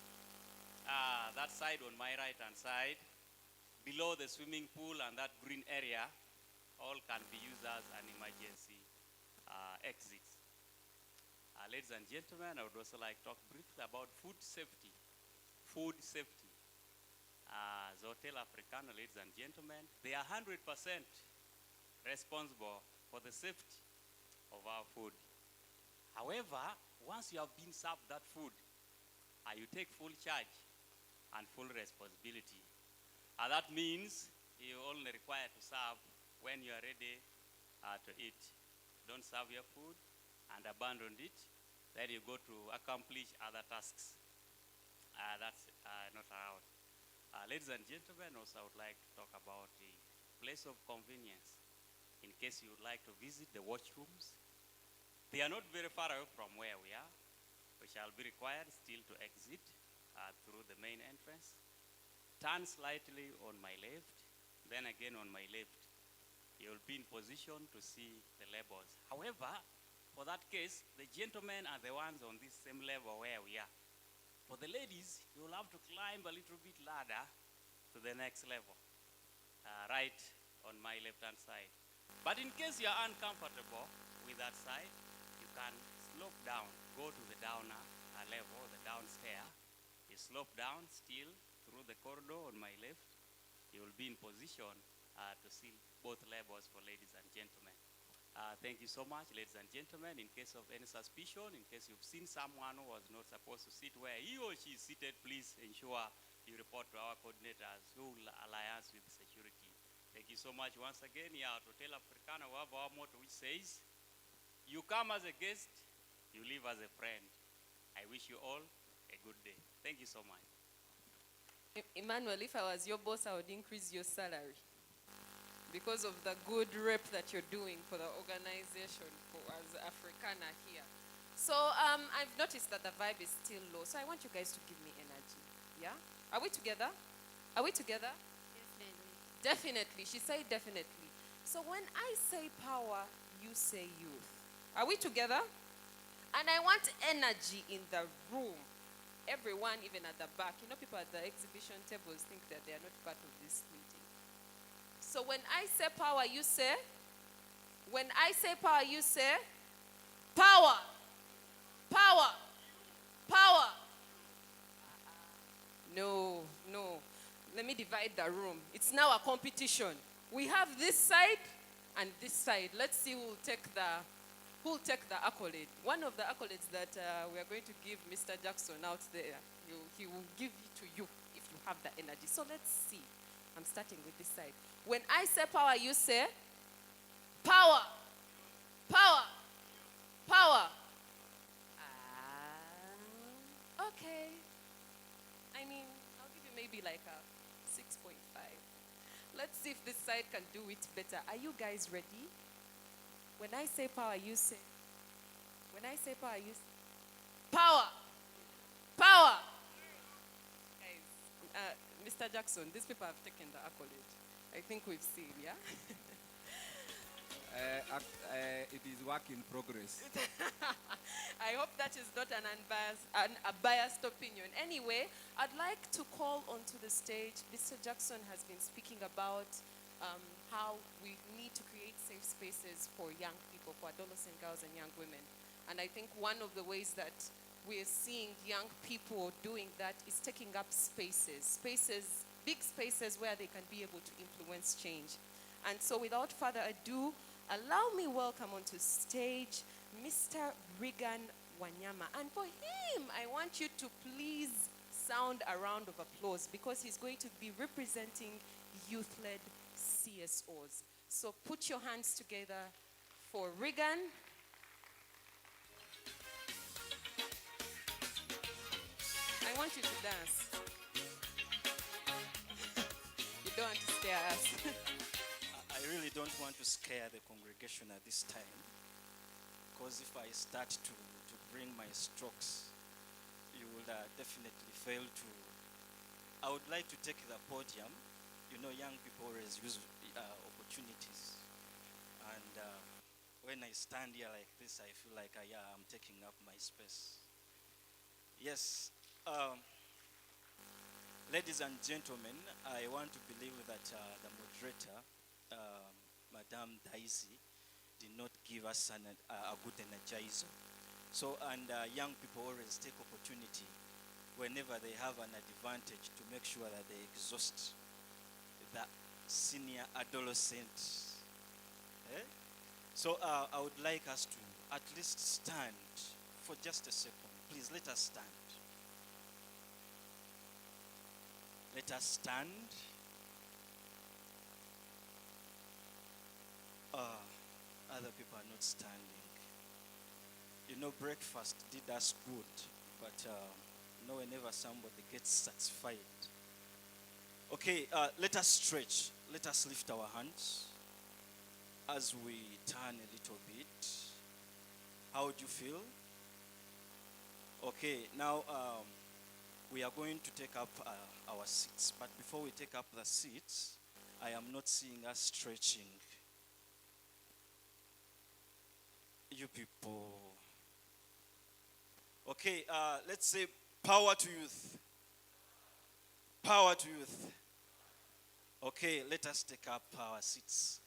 that side on my right-hand side, below the swimming pool and that green area, all can be used as an emergency exit. Ladies and gentlemen, I would also like to talk briefly about food safety. Food safety. As Hotel Africana, ladies and gentlemen, they are 100% responsible for the safety of our food. However, once you have been served that food, you take full charge and full responsibility. That means you only require to serve when you are ready to eat. Don't serve your food and abandon it. Then you go to accomplish other tasks. That's not allowed. Ladies and gentlemen, also I would like to talk about the place of convenience. In case you would like to visit the washrooms, they are not very far away from where we are. We shall be required still to exit through the main entrance. Turn slightly on my left, then again on my left. You will be in position to see the labels. However, for that case, the gentlemen are the ones on this same level where we are. For the ladies, you will have to climb a little bit ladder to the next level, right on my left-hand side. But in case you are uncomfortable with that side, you can slope down, go to the downer level, the downstairs. You slope down still through the corridor on my left. You will be in position to see both levels for ladies and gentlemen. Thank you so much, ladies and gentlemen. In case of any suspicion, in case you've seen someone who was not supposed to sit where he or she is seated, please ensure you report to our coordinators who will alliance with security. Thank you so much once again. Here at Hotel Africana, we have our motto which says, you come as a guest, you leave as a friend. I wish you all a good day. Thank you so much. Emmanuel, if I was your boss, I would increase your salary because of the good rep that you're doing for the organization as Africana here. So I've noticed that the vibe is still low. So I want you guys to give me energy. Yeah? Are we together? Are we together? Definitely. Definitely. She said definitely. So when I say power, you say youth. Are we together? And I want energy in the room. Everyone, even at the back. You know, people at the exhibition tables think that they are not part of this meeting. So when I say power, you say? When I say power, you say? Power. Power. Power. No, no. Let me divide the room. It's now a competition. We have this side and this side. Let's see who will take the accolade. One of the accolades that we are going to give Mr. Jackson out there. He will give it to you if you have the energy. So let's see. I'm starting with this side. When I say power, you say power, power, power. Okay. I mean, I'll give you maybe like a 6.5. Let's see if this side can do it better. Are you guys ready? When I say power, you say. When I say power, you say. Power! Power! Guys, Mr. Jackson, these people have taken the accolade. I think we've seen, yeah? It is work in progress. I hope that is not a biased opinion. Anyway, I'd like to call onto the stage. Mr. Jackson has been speaking about how we need to create safe spaces for young people, for adolescent girls and young women. And I think one of the ways that we're seeing young people doing that is taking up spaces, big spaces where they can be able to influence change. And so without further ado, allow me welcome onto stage Mr. Regan Wanyama. And for him, I want you to please sound a round of applause because he's going to be representing youth-led CSOs. So put your hands together for Regan. I want you to dance. You don't want to stare at us. I really don't want to scare the congregation at this time, because if I start to bring my strokes, you will definitely fail to. I would like to take the podium. You know, young people always use opportunities. And when I stand here like this, I feel like I'm taking up my space. Yes. Ladies and gentlemen, I want to believe that the moderator, Madame Daisy, did not give us a good energizer. So, and young people always take opportunity whenever they have an advantage to make sure that they exhaust the senior adolescent. Eh? So I would like us to at least stand for just a second. Please let us stand. Let us stand. Other people are not standing. You know, breakfast did us good, but you know, whenever somebody gets satisfied. Okay, let us stretch. Let us lift our hands as we turn a little bit. How would you feel? Okay, now we are going to take up our seats. But before we take up the seats, I am not seeing us stretching. You people. Okay, let's say power to youth. Power to youth. Okay, let us take up our seats.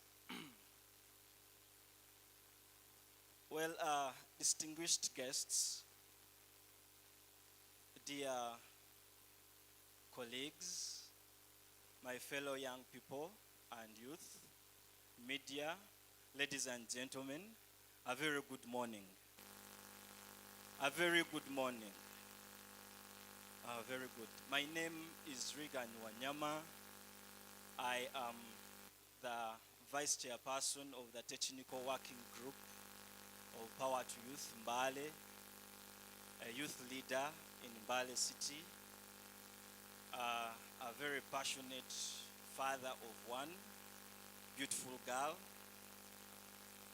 Well, distinguished guests, dear colleagues, my fellow young people and youth, media, ladies and gentlemen, a very good morning. A very good morning. Very good. My name is Regan Wanyama. I am the Vice Chairperson of the Technical Working Group of Power to Youth Mbale, a youth leader in Mbale City, a very passionate father of one beautiful girl,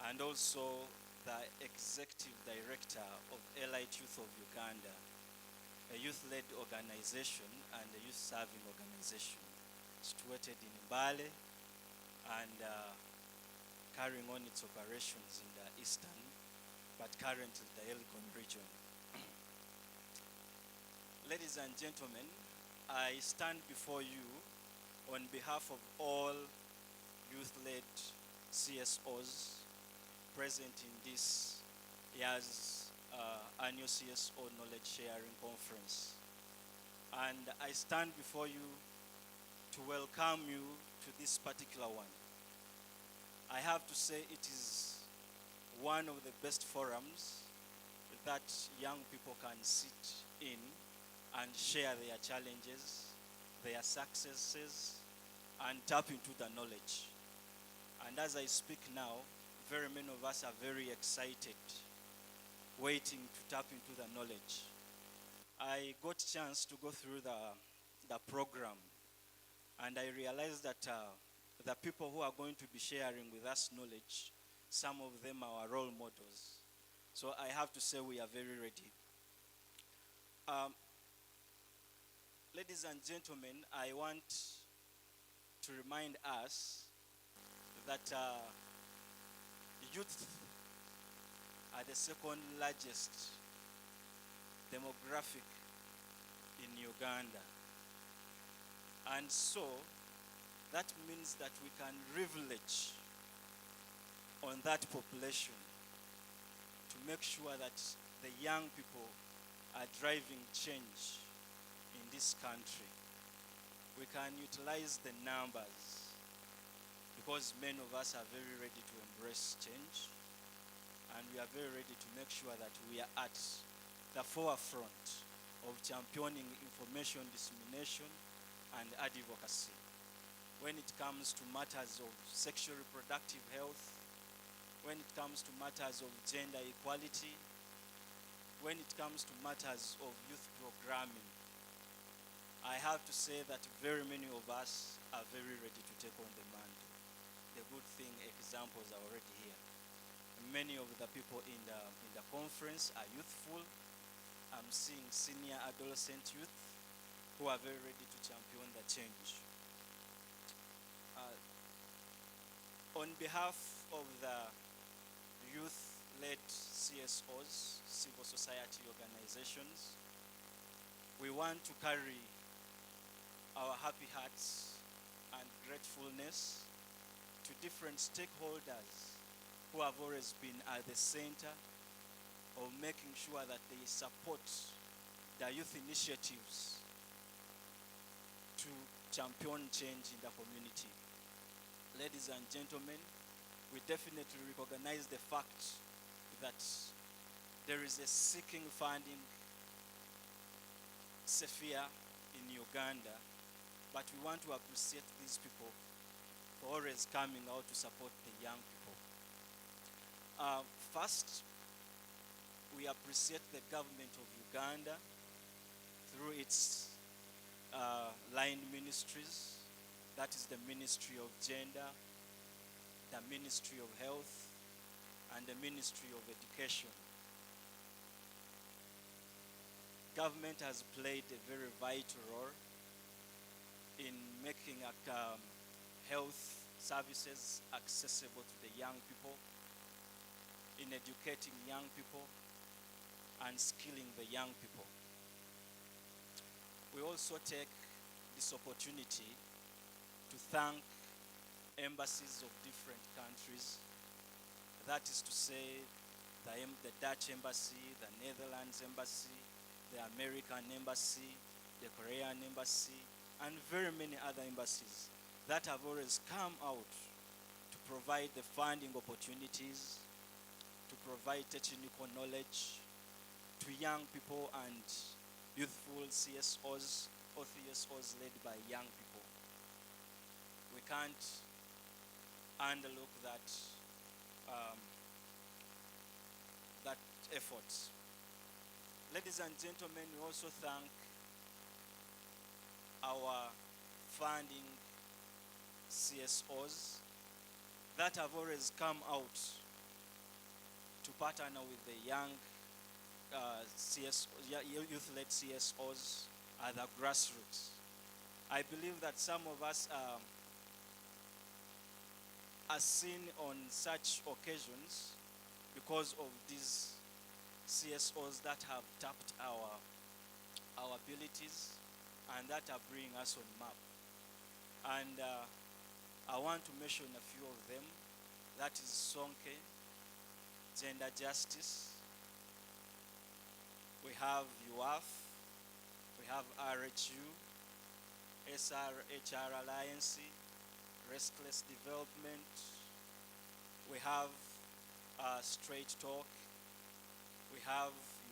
and also the Executive Director of Elite Youth of Uganda, a youth-led organization and a youth-serving organization situated in Mbale and carrying on its operations in the eastern, but currently the Elgon region. Ladies and gentlemen, I stand before you on behalf of all youth-led CSOs present in this year's annual CSO Knowledge Sharing Conference. And I stand before you to welcome you to this particular one. I have to say it is one of the best forums that young people can sit in and share their challenges, their successes, and tap into the knowledge. And as I speak now, very many of us are very excited, waiting to tap into the knowledge. I got a chance to go through the program, and I realized that the people who are going to be sharing with us knowledge, some of them are our role models. So I have to say we are very ready. Ladies and gentlemen, I want to remind us that youth are the second largest demographic in Uganda. And so that means that we can leverage on that population to make sure that the young people are driving change in this country. We can utilize the numbers because many of us are very ready to embrace change, and we are very ready to make sure that we are at the forefront of championing information dissemination and advocacy. When it comes to matters of sexual reproductive health, when it comes to matters of gender equality, when it comes to matters of youth programming, I have to say that very many of us are very ready to take on the mantle. The good thing, examples are already here. Many of the people in the conference are youthful. I'm seeing senior adolescent youth who are very ready to champion the change. On behalf of the youth-led CSOs, civil society organizations, we want to carry our happy hearts and gratefulness to different stakeholders who have always been at the center of making sure that they support the youth initiatives to champion change in the community. Ladies and gentlemen, we definitely recognize the fact that there is a seeking funding sphere in Uganda, but we want to appreciate these people for always coming out to support the young people. First, we appreciate the government of Uganda through its line ministries, that is the Ministry of Gender, the Ministry of Health, and the Ministry of Education. Government has played a very vital role in making health services accessible to the young people, in educating young people, and skilling the young people. We also take this opportunity to thank embassies of different countries. That is to say, the Dutch embassy, the Netherlands embassy, the American embassy, the Korean embassy, and very many other embassies that have always come out to provide the funding opportunities, to provide technical knowledge to young people and youthful CSOs or CSOs led by young people. We can't underlook that effort. Ladies and gentlemen, we also thank our funding CSOs that have always come out to partner with the young youth-led CSOs at the grassroots. I believe that some of us are seen on such occasions because of these CSOs that have tapped our abilities and that are bringing us on map. And I want to mention a few of them. That is Sonke, Gender Justice. We have UAF, we have RHU, SRHR Alliance, Restless Development. We have Straight Talk. We have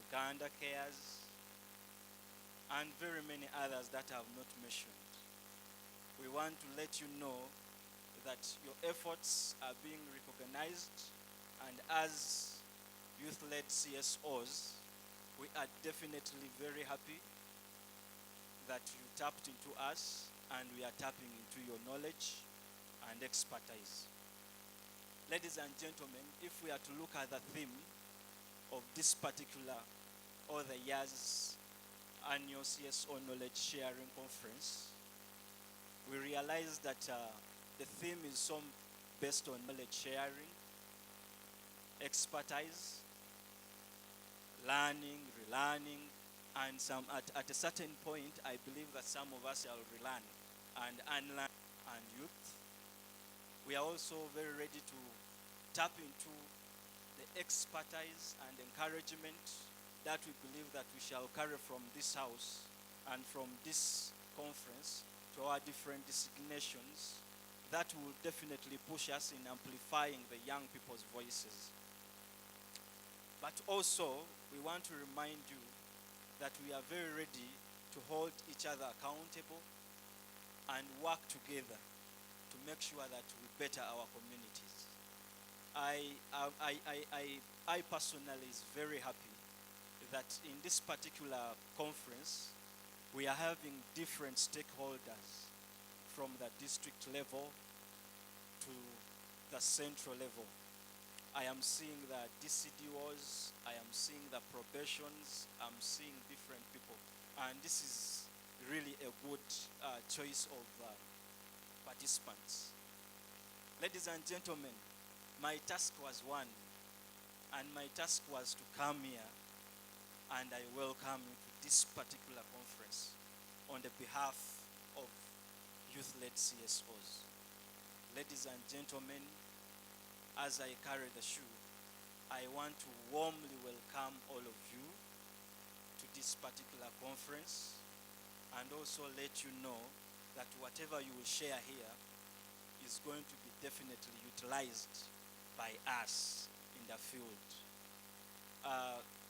Uganda Cares. and very many others that I have not mentioned. We want to let you know that your efforts are being recognized, and as youth-led CSOs, we are definitely very happy that you tapped into us, and we are tapping into your knowledge and expertise. Ladies and gentlemen, if we are to look at the theme of this particular or the year's annual CSO Knowledge Sharing Conference, we realize that the theme is some based on knowledge sharing, expertise, learning, relearning, and some at a certain point, I believe that some of us shall relearn and unlearn. And youth, we are also very ready to tap into the expertise and encouragement that we believe that we shall carry from this house and from this conference to our different designations that will definitely push us in amplifying the young people's voices. But also, we want to remind you that we are very ready to hold each other accountable and work together to make sure that we better our communities. I personally is very happy that in this particular conference, we are having different stakeholders from the district level to the central level. I am seeing the DCDOs, I am seeing the probations, I'm seeing different people. And this is really a good choice of participants. Ladies and gentlemen, my task was one, and my task was to come here, and I welcome you to this particular conference on the behalf of youth-led CSOs. Ladies and gentlemen, as I carry the shoe, I want to warmly welcome all of you to this particular conference, and also let you know that whatever you will share here is going to be definitely utilized by us in the field.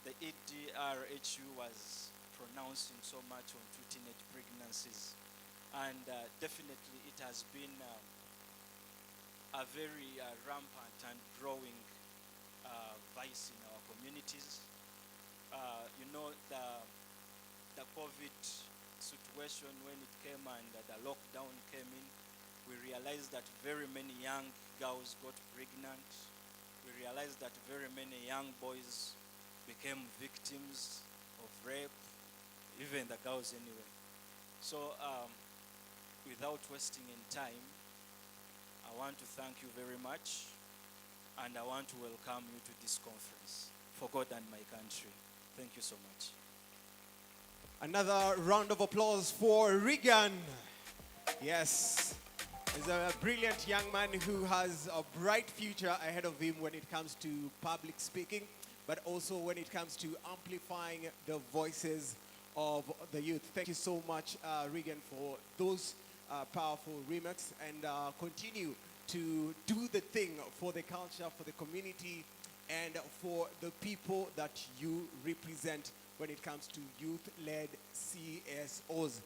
The SRHR was pronouncing so much on teenage pregnancies, and definitely it has been a very rampant and growing vice in our communities. You know, the COVID situation, when it came and the lockdown came in, we realized that very many young girls got pregnant. We realized that very many young boys became victims of rape, even the girls anyway. So without wasting any time, I want to thank you very much, and I want to welcome you to this conference for God and my country. Thank you so much. Another round of applause for Regan. Yes, he's a brilliant young man who has a bright future ahead of him when it comes to public speaking, but also when it comes to amplifying the voices of the youth. Thank you so much, Regan, for those powerful remarks, and continue to do the thing for the culture, for the community, and for the people that you represent when it comes to youth-led CSOs.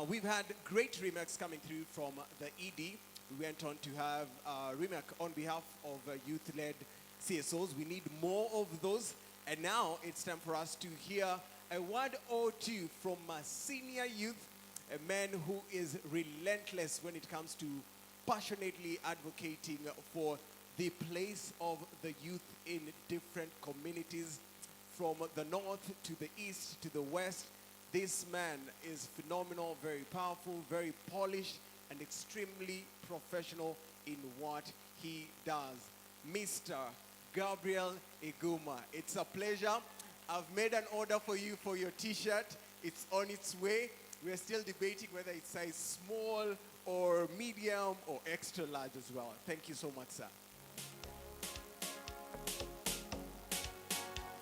We've had great remarks coming through from the ED. We went on to have a remark on behalf of youth-led CSOs. We need more of those. And now it's time for us to hear a word or two from a senior youth, a man who is relentless when it comes to passionately advocating for the place of the youth in different communities, from the north to the east to the west. This man is phenomenal, very powerful, very polished, and extremely professional in what he does. Mr. Gabriel Iguma, it's a pleasure. I've made an order for you for your t-shirt. It's on its way. We're still debating whether it's size small or medium or extra large as well. Thank you so much, sir.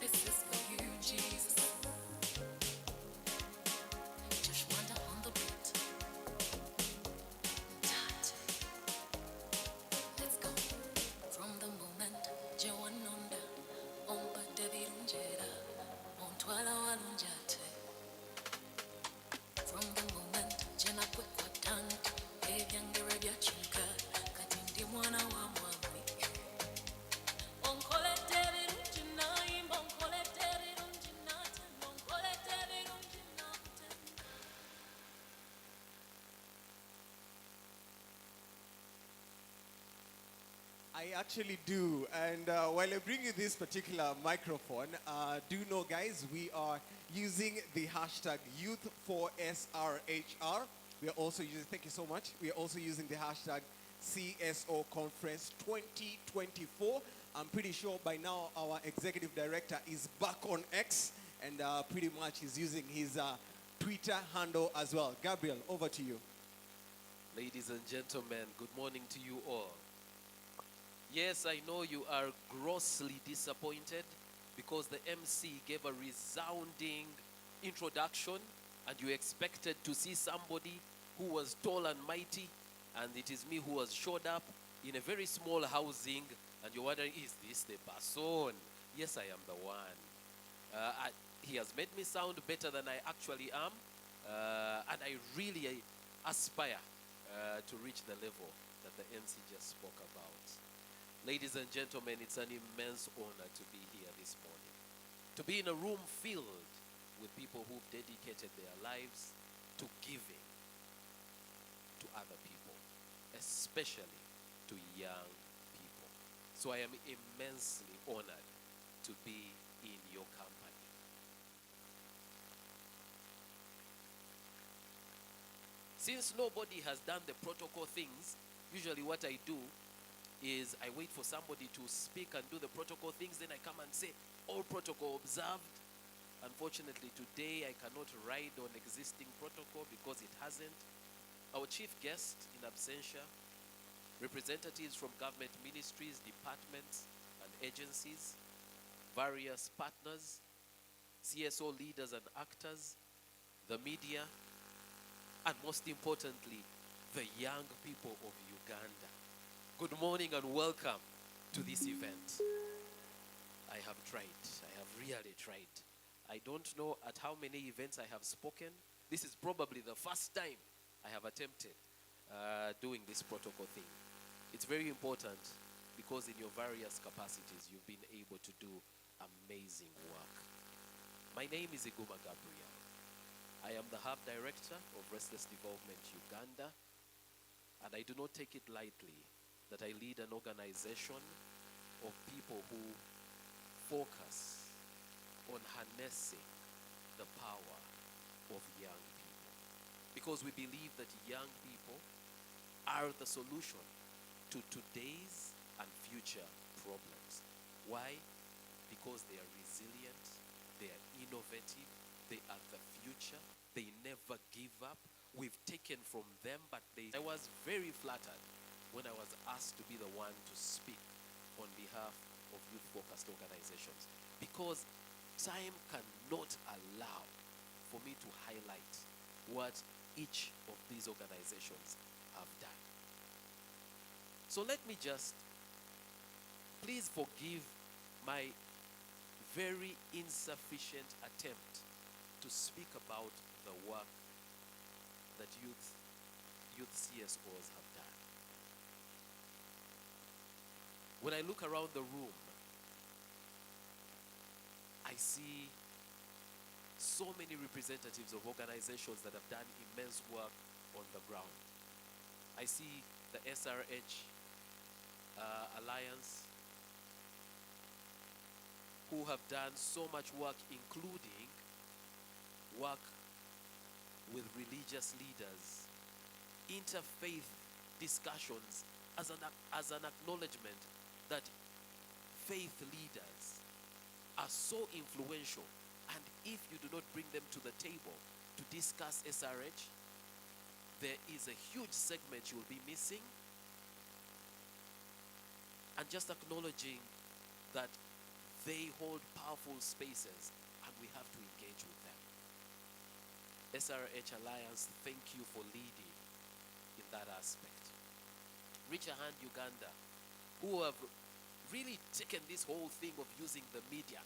This is for you, Jesus. Just wonder on the beat. Let's go. From the moment Jawanonda, on Patevirunjera, on Twala Walunjate. I actually do. And while I bring you this particular microphone, do know, guys, we are using the hashtag Youth for SRHR. We are also using, thank you so much. We are also using the hashtag CSO Conference 2024. I'm pretty sure by now our executive director is back on X and pretty much is using his Twitter handle as well. Gabriel, over to you. Ladies and gentlemen, good morning to you all. Yes, I know you are grossly disappointed because the MC gave a resounding introduction and you expected to see somebody who was tall and mighty, and it is me who has showed up in a very small housing, and you're wondering, is this the person? Yes, I am the one. He has made me sound better than I actually am, and I really aspire to reach the level that the MC just spoke about. Ladies and gentlemen, it's an immense honor to be here this morning. To be in a room filled with people who've dedicated their lives to giving to other people, especially to young people. So I am immensely honored to be in your company. Since nobody has done the protocol things, usually what I do is I wait for somebody to speak and do the protocol things, then I come and say, all protocol observed. Unfortunately, today I cannot ride on existing protocol because it hasn't. Our chief guest in absentia, representatives from government ministries, departments, and agencies, various partners, CSO leaders and actors, the media, and most importantly, the young people of Uganda. Good morning and welcome to this event. I have tried. I have really tried. I don't know at how many events I have spoken. This is probably the first time I have attempted doing this protocol thing. It's very important because in your various capacities, you've been able to do amazing work. My name is Iguma Gabriel. I am the Hub Director of Restless Development Uganda, and I do not take it lightly that I lead an organization of people who focus on harnessing the power of young people. Because we believe that young people are the solution to today's and future problems. Why? Because they are resilient, they are innovative, they are the future, they never give up. We've taken from them, but I was very flattered when I was asked to be the one to speak on behalf of youth-focused organizations, because time cannot allow for me to highlight what each of these organizations have done. So let me just, please forgive my very insufficient attempt to speak about the work that youth CSOs have done. When I look around the room, I see so many representatives of organizations that have done immense work on the ground. I see the SRH Alliance, who have done so much work, including work with religious leaders, interfaith discussions as an acknowledgement that faith leaders are so influential, and if you do not bring them to the table to discuss SRH, there is a huge segment you will be missing. And just acknowledging that they hold powerful spaces and we have to engage with them. SRH Alliance, thank you for leading in that aspect. Reach a Hand Uganda, who have really taken this whole thing of using the media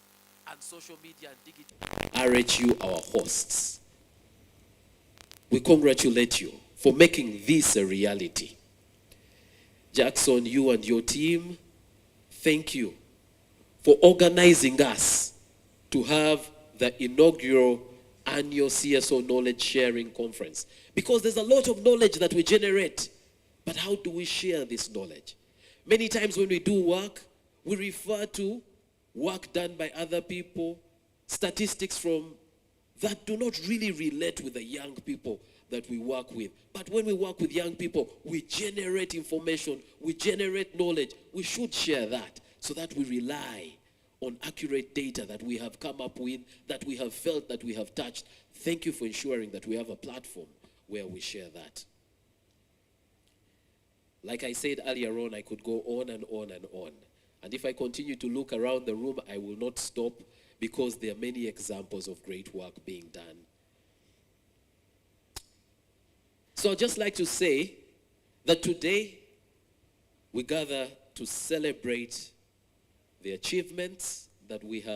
and social media and digital. RHU, our hosts, we congratulate you for making this a reality. Jackson, you and your team, thank you for organizing us to have the inaugural annual CSO Knowledge Sharing Conference. Because there's a lot of knowledge that we generate, but how do we share this knowledge? Many times when we do work, we refer to work done by other people, statistics from that do not really relate with the young people that we work with. But when we work with young people, we generate information, we generate knowledge. We should share that so that we rely on accurate data that we have come up with, that we have felt, that we have touched. Thank you for ensuring that we have a platform where we share that. Like I said earlier on, I could go on and on and on. And if I continue to look around the room, I will not stop because there are many examples of great work being done. So I'd just like to say that today we gather to celebrate the achievements that we've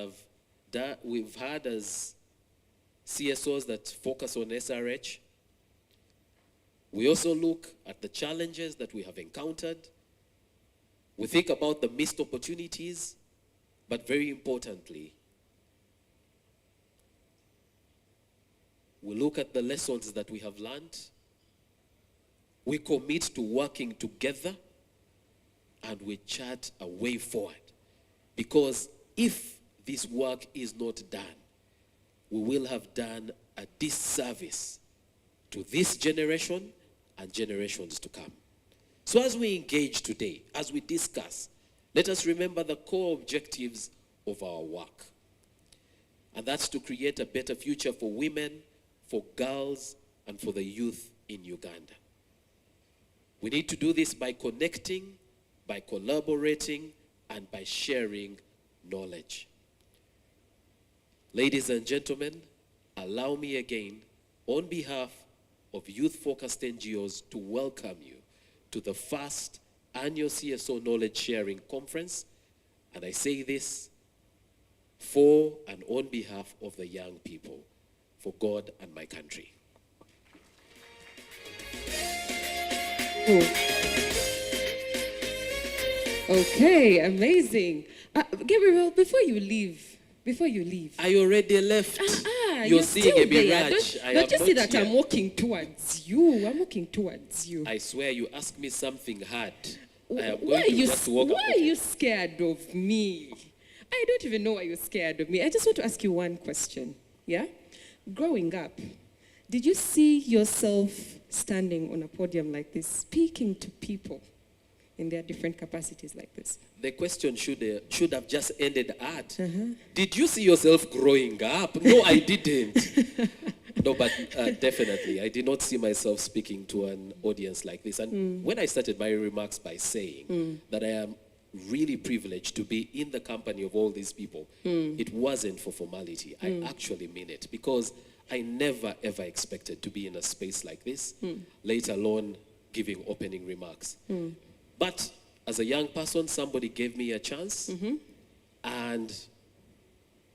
had as CSOs that focus on SRH. We also look at the challenges that we have encountered. We think about the missed opportunities, but very importantly, we look at the lessons that we have learned. We commit to working together, and we chart a way forward. Because if this work is not done, we will have done a disservice to this generation and generations to come. So as we engage today, as we discuss, let us remember the core objectives of our work. And that's to create a better future for women, for girls, and for the youth in Uganda. We need to do this by connecting, by collaborating, and by sharing knowledge. Ladies and gentlemen, allow me again, on behalf of youth-focused NGOs, to welcome you to the first annual CSO Knowledge Sharing Conference. And I say this for and on behalf of the young people, for God and my country. Okay, amazing. Gabriel, before you leave. I already left. You're seeing still a there. mirage. Don't you see that I'm walking towards you? I'm walking towards you. I swear you ask me something hard. Why are you scared of me? I don't even know why you're scared of me. I just want to ask you one question. Yeah? Growing up, did you see yourself standing on a podium like this, speaking to people in their different capacities like this? The question should have just ended at, did you see yourself growing up? No, I didn't. No, but definitely, I did not see myself speaking to an audience like this. And when I started my remarks by saying that I am really privileged to be in the company of all these people, it wasn't for formality. I actually mean it, because I never ever expected to be in a space like this, let alone giving opening remarks. But as a young person, somebody gave me a chance, and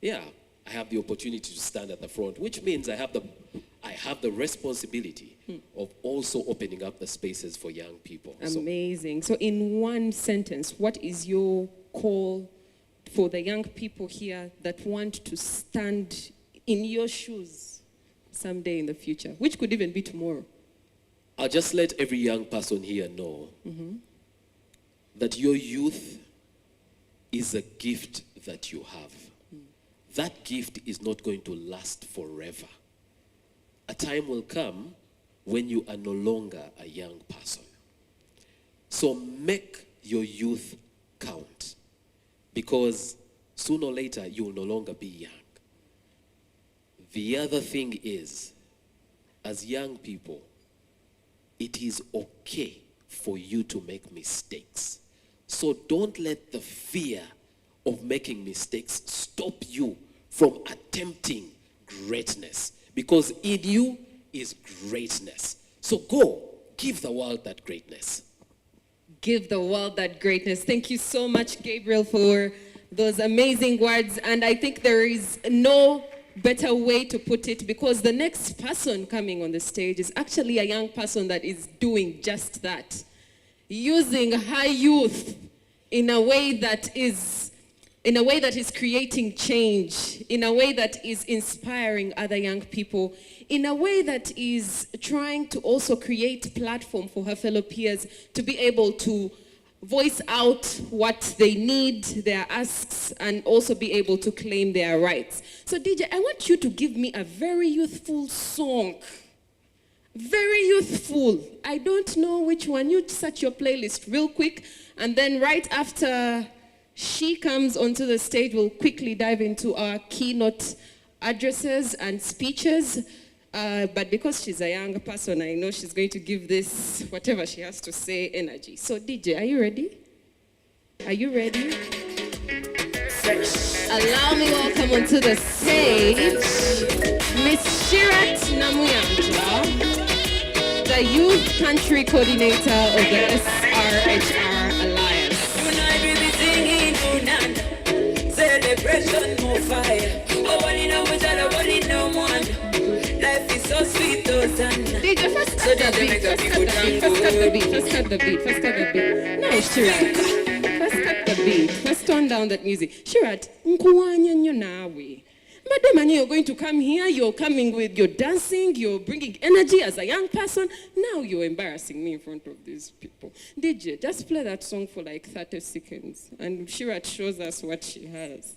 yeah, I have the opportunity to stand at the front, which means I have the responsibility of also opening up the spaces for young people. Amazing. So in one sentence, what is your call for the young people here that want to stand in your shoes someday in the future, which could even be tomorrow? I'll just let every young person here know that your youth is a gift that you have. That gift is not going to last forever. A time will come when you are no longer a young person. So make your youth count, because sooner or later you will no longer be young. The other thing is, as young people, it is okay for you to make mistakes. So don't let the fear of making mistakes stop you from attempting greatness, because in you is greatness. So go, give the world that greatness. Give the world that greatness. Thank you so much, Gabriel, for those amazing words. And I think there is no better way to put it, because the next person coming on the stage is actually a young person that is doing just that. Using her youth in a way that is creating change, in a way that is inspiring other young people, in a way that is trying to also create platform for her fellow peers to be able to voice out what they need, their asks, and also be able to claim their rights. So DJ, I want you to give me a very youthful song. Very youthful. I don't know which one. You search your playlist real quick, and then right after she comes onto the stage, we'll quickly dive into our keynote addresses and speeches. But because she's a young person, I know she's going to give this, whatever she has to say, energy. So DJ, are you ready? Are you ready? Allow me welcome onto the stage, Miss Shirat Namuyanja, the Youth Country Coordinator of the SRHR Alliance. Celebration, more fire. Oh, one in a which I one in no one. Life is so sweet, DJ, first cut the beat, first cut the beat. No, Shirat. First cut the beat. First turn down that music. Shirat, nkuwanya nyo nawe. Madam, you're going to come here, you're coming with your dancing, you're bringing energy as a young person. Now you're embarrassing me in front of these people. DJ, just play that song for like 30 seconds. And Shirat shows us what she has.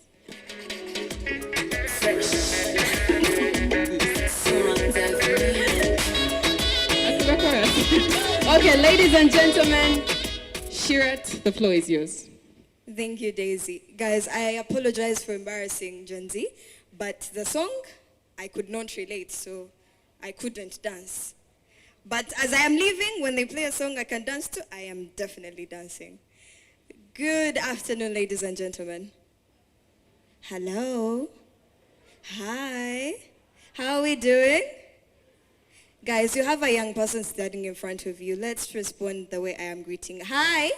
Okay, ladies and gentlemen, Shirat, the floor is yours. Thank you, Daisy. Guys, I apologize for embarrassing Gen Z, but the song, I could not relate, so I couldn't dance. But as I am leaving, when they play a song I can dance to, I am definitely dancing. Good afternoon, ladies and gentlemen. Hello. Hi. How are we doing? Guys, you have a young person standing in front of you. Let's respond the way I am greeting. Hi.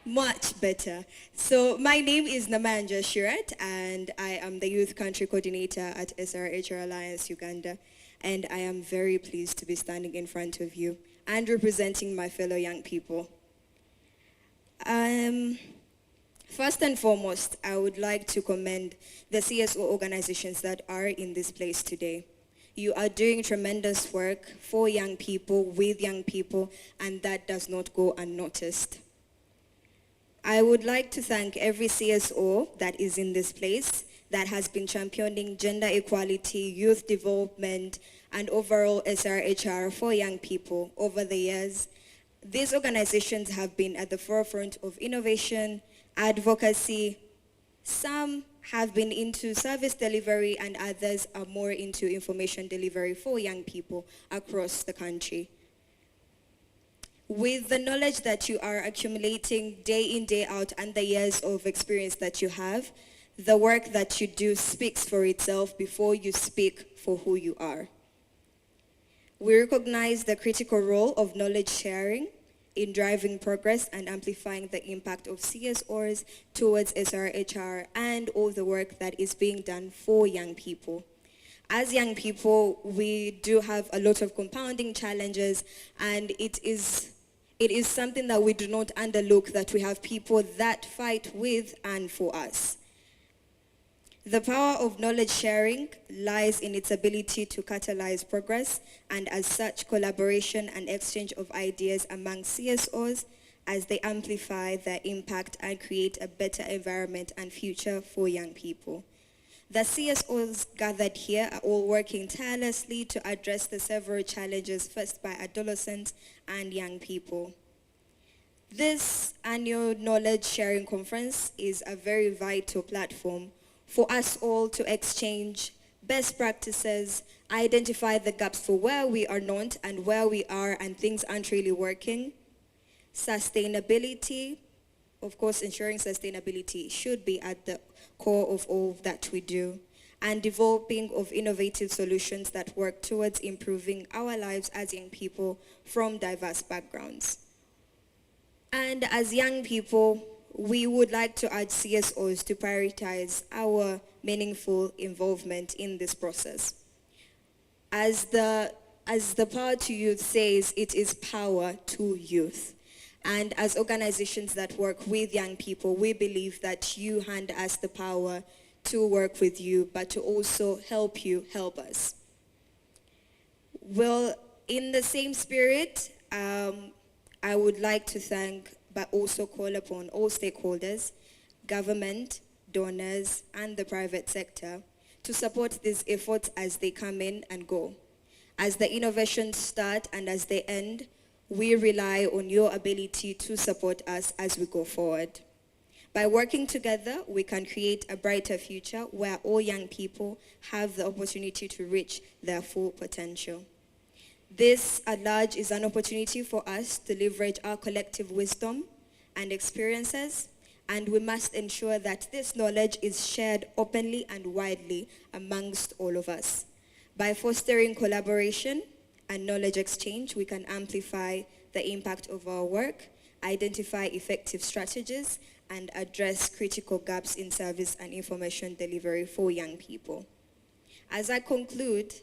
Much better. So my name is Namanja Shirat, and I am the Youth Country Coordinator at SRHR Alliance Uganda. And I am very pleased to be standing in front of you and representing my fellow young people. First and foremost, I would like to commend the CSO organizations that are in this place today. You are doing tremendous work for young people, with young people, and that does not go unnoticed. I would like to thank every CSO that is in this place that has been championing gender equality, youth development, and overall SRHR for young people over the years. These organizations have been at the forefront of innovation, advocacy. Some have been into service delivery, and others are more into information delivery for young people across the country. With the knowledge that you are accumulating day in, day out, and the years of experience that you have, the work that you do speaks for itself before you speak for who you are. We recognize the critical role of knowledge sharing in driving progress and amplifying the impact of CSOs towards SRHR and all the work that is being done for young people. As young people, we do have a lot of compounding challenges, and it is something that we do not underlook, that we have people that fight with and for us. The power of knowledge sharing lies in its ability to catalyze progress, and as such, collaboration and exchange of ideas among CSOs as they amplify their impact and create a better environment and future for young people. The CSOs gathered here are all working tirelessly to address the several challenges faced by adolescents and young people. This annual knowledge sharing conference is a very vital platform for us all to exchange best practices, identify the gaps for where we are not and where we are and things aren't really working. Sustainability, of course, ensuring sustainability should be at the core of all that we do, and developing of innovative solutions that work towards improving our lives as young people from diverse backgrounds. And as young people, we would like to urge CSOs to prioritize our meaningful involvement in this process. As the Power to Youth says, it is power to youth. And as organizations that work with young people, we believe that you hand us the power to work with you, but to also help you help us. Well, in the same spirit, I would like to thank but also call upon all stakeholders, government, donors, and the private sector to support these efforts as they come in and go. As the innovations start and as they end, we rely on your ability to support us as we go forward. By working together, we can create a brighter future where all young people have the opportunity to reach their full potential. This, at large, is an opportunity for us to leverage our collective wisdom and experiences, and we must ensure that this knowledge is shared openly and widely amongst all of us. By fostering collaboration and knowledge exchange, we can amplify the impact of our work, identify effective strategies, and address critical gaps in service and information delivery for young people. As I conclude,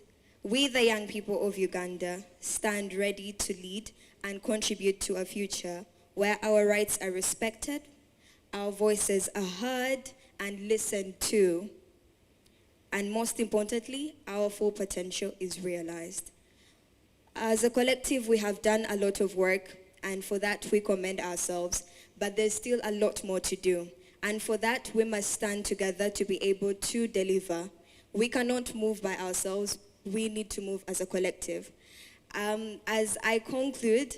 we, the young people of Uganda, stand ready to lead and contribute to a future where our rights are respected, our voices are heard and listened to, and most importantly, our full potential is realized. As a collective, we have done a lot of work, and for that we commend ourselves, but there's still a lot more to do. And for that, we must stand together to be able to deliver. We cannot move by ourselves. We need to move as a collective. As I conclude,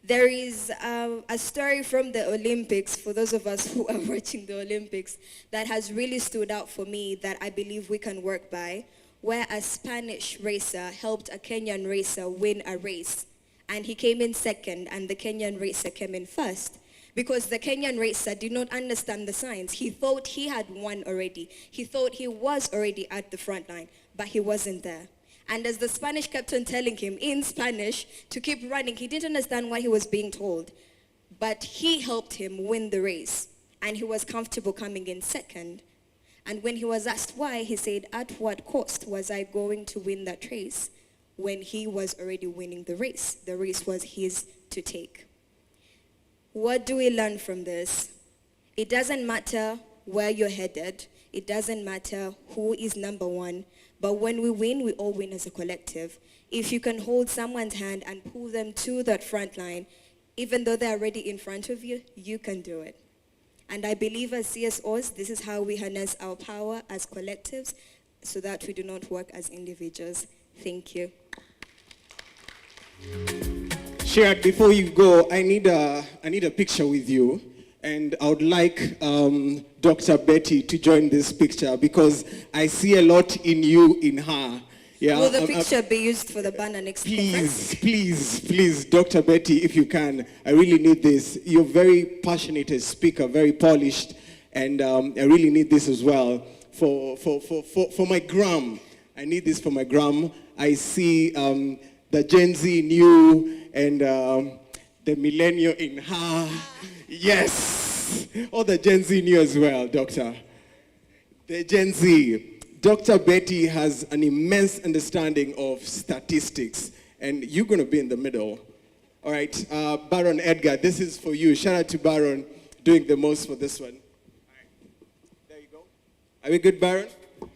there is a story from the Olympics, for those of us who are watching the Olympics, that has really stood out for me that I believe we can work by, where a Spanish racer helped a Kenyan racer win a race. And he came in second, and the Kenyan racer came in first. Because the Kenyan racer did not understand the signs. He thought he had won already. He thought he was already at the front line, but he wasn't there. And as the Spanish kept on telling him in Spanish to keep running, he didn't understand what he was being told. But he helped him win the race, and he was comfortable coming in second. And when he was asked why, he said, at what cost was I going to win that race when he was already winning the race? The race was his to take. What do we learn from this? It doesn't matter where you're headed. It doesn't matter who is number one. But when we win, we all win as a collective. If you can hold someone's hand and pull them to that front line, even though they're already in front of you, you can do it. And I believe as CSOs, this is how we harness our power as collectives so that we do not work as individuals. Thank you. Shared, before you go, I need a picture with you, and I would like Dr. Betty to join this picture because I see a lot in you, in her. Yeah. Will the picture be used for the banner next conference? Please, Dr. Betty, if you can, I really need this. You're very passionate as speaker, very polished, and I really need this as well for my gram. I need this for my gram. I see the Gen Z in you and the millennial in her. Yes, all the Gen Z in you as well, Doctor. The Gen Z. Dr. Betty has an immense understanding of statistics, and you're going to be in the middle. All right, Baron Edgar, this is for you. Shout out to Baron doing the most for this one. All right. There you go. Are we good, Baron? All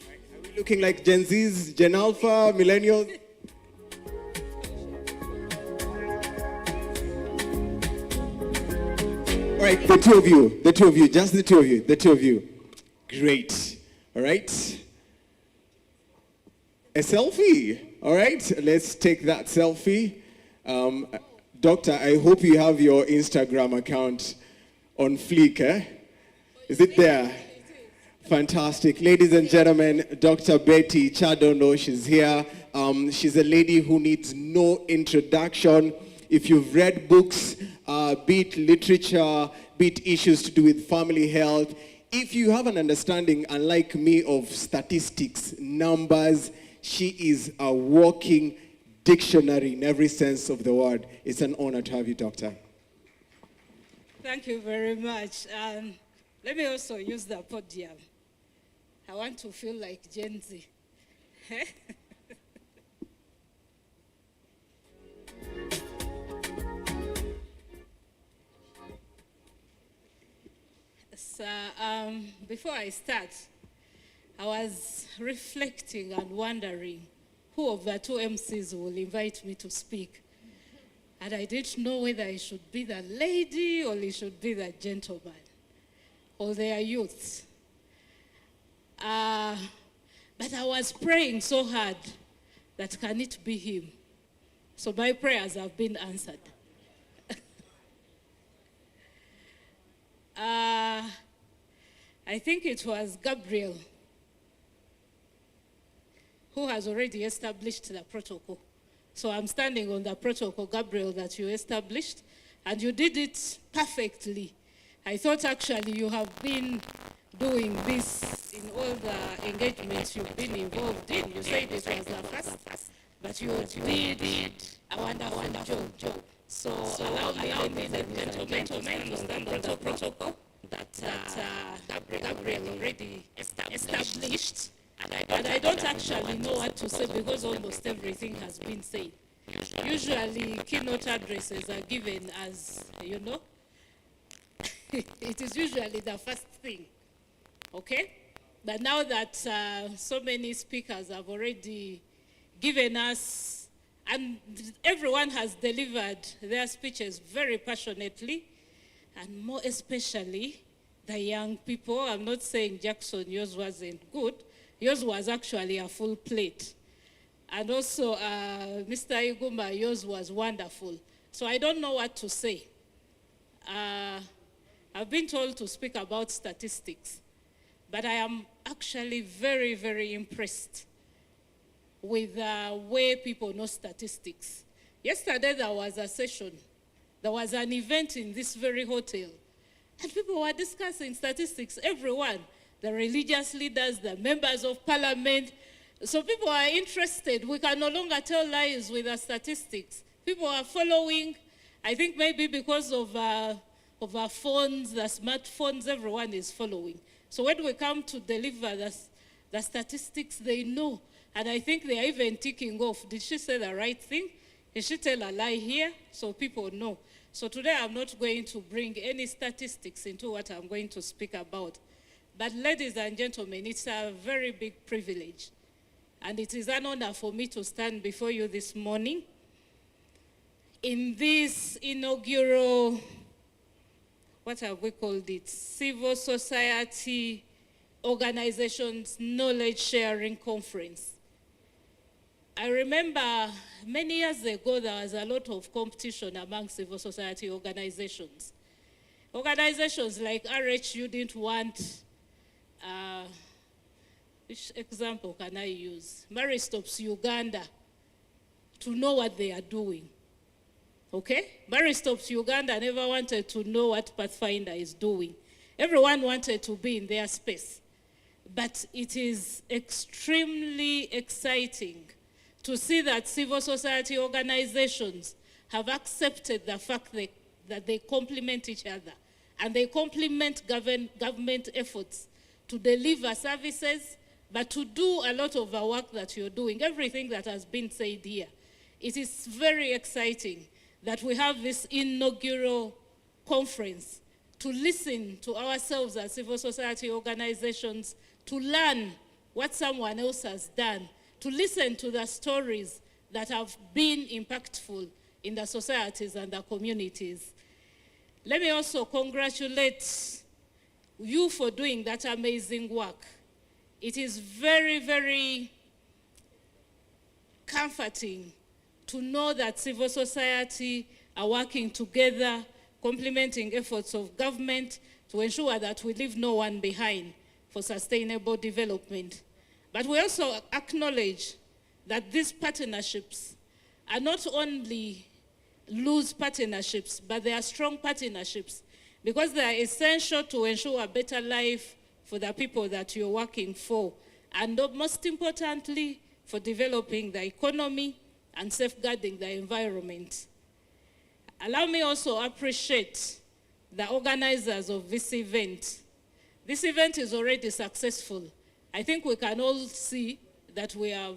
right. Are we looking like Gen Zs, Gen Alpha, millennials? All right, the two of you, just the two of you. Great. All right. A selfie. All right, let's take that selfie. Doctor, I hope you have your Instagram account on fleek, eh? Is it there? Fantastic. Ladies and gentlemen, Dr. Betty Chadondo, she's here. She's a lady who needs no introduction. If you've read books, be it literature, be it issues to do with family health, if you have an understanding, unlike me, of statistics, numbers, she is a walking dictionary in every sense of the word. It's an honor to have you, Doctor. Thank you very much. Let me also use the podium. I want to feel like Gen Z. So, before I start, I was reflecting and wondering who of the two MCs will invite me to speak. And I didn't know whether it should be the lady or it should be the gentleman, or they are youths. But I was praying so hard that can it be him? So my prayers have been answered. I think it was Gabriel who has already established the protocol. So I'm standing on the protocol, Gabriel, that you established, and you did it perfectly. I thought actually you have been doing this in all the engagements you've been involved in. You said it was the first, but you did a wonderful job. So allow me, ladies and gentlemen, to stand on the protocol that Gabriel already established. And I don't actually know what to say because almost everything has been said. Usually keynote addresses are given as, you know, it is usually the first thing, okay? But now that so many speakers have already given us, and everyone has delivered their speeches very passionately, and more especially the young people. I'm not saying Jackson, yours wasn't good. Yours was actually a full plate. And also, Mr. Iguma, yours was wonderful. So I don't know what to say. I've been told to speak about statistics, but I am actually very, very impressed with the way people know statistics. Yesterday, there was a session. There was an event in this very hotel, and people were discussing statistics, everyone. The religious leaders, the members of parliament. So people are interested. We can no longer tell lies with the statistics. People are following. I think maybe because of our phones, the smartphones, everyone is following. So when we come to deliver the statistics, they know. And I think they are even ticking off. Did she say the right thing? Did she tell a lie here? So people know. So today I'm not going to bring any statistics into what I'm going to speak about. But ladies and gentlemen, it's a very big privilege. And it is an honor for me to stand before you this morning in this inaugural, what have we called it? Civil Society Organizations Knowledge Sharing Conference. I remember many years ago there was a lot of competition among civil society organizations. Organizations like RHU didn't want, which example can I use? Maristops Uganda, to know what they are doing. Okay? Maristops Uganda never wanted to know what Pathfinder is doing. Everyone wanted to be in their space. But it is extremely exciting to see that civil society organizations have accepted the fact that they complement each other and they complement government efforts to deliver services, but to do a lot of the work that you're doing, everything that has been said here. It is very exciting that we have this inaugural conference to listen to ourselves as civil society organizations, to learn what someone else has done, to listen to the stories that have been impactful in the societies and the communities. Let me also congratulate you for doing that amazing work. It is very, very comforting to know that civil society are working together, complementing efforts of government to ensure that we leave no one behind for sustainable development. But we also acknowledge that these partnerships are not only loose partnerships, but they are strong partnerships because they are essential to ensure a better life for the people that you're working for, and most importantly, for developing the economy and safeguarding the environment. Allow me also appreciate the organizers of this event. This event is already successful. I think we can all see that we have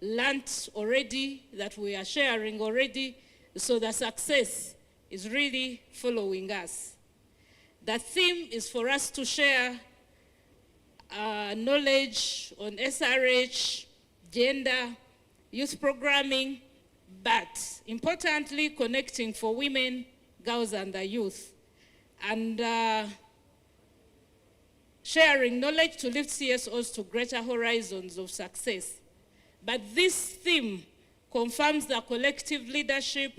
learnt already, that we are sharing already, so the success is really following us. The theme is for us to share knowledge on SRH, gender, youth programming, but importantly, connecting for women, girls, and the youth, and sharing knowledge to lift CSOs to greater horizons of success. But this theme confirms the collective leadership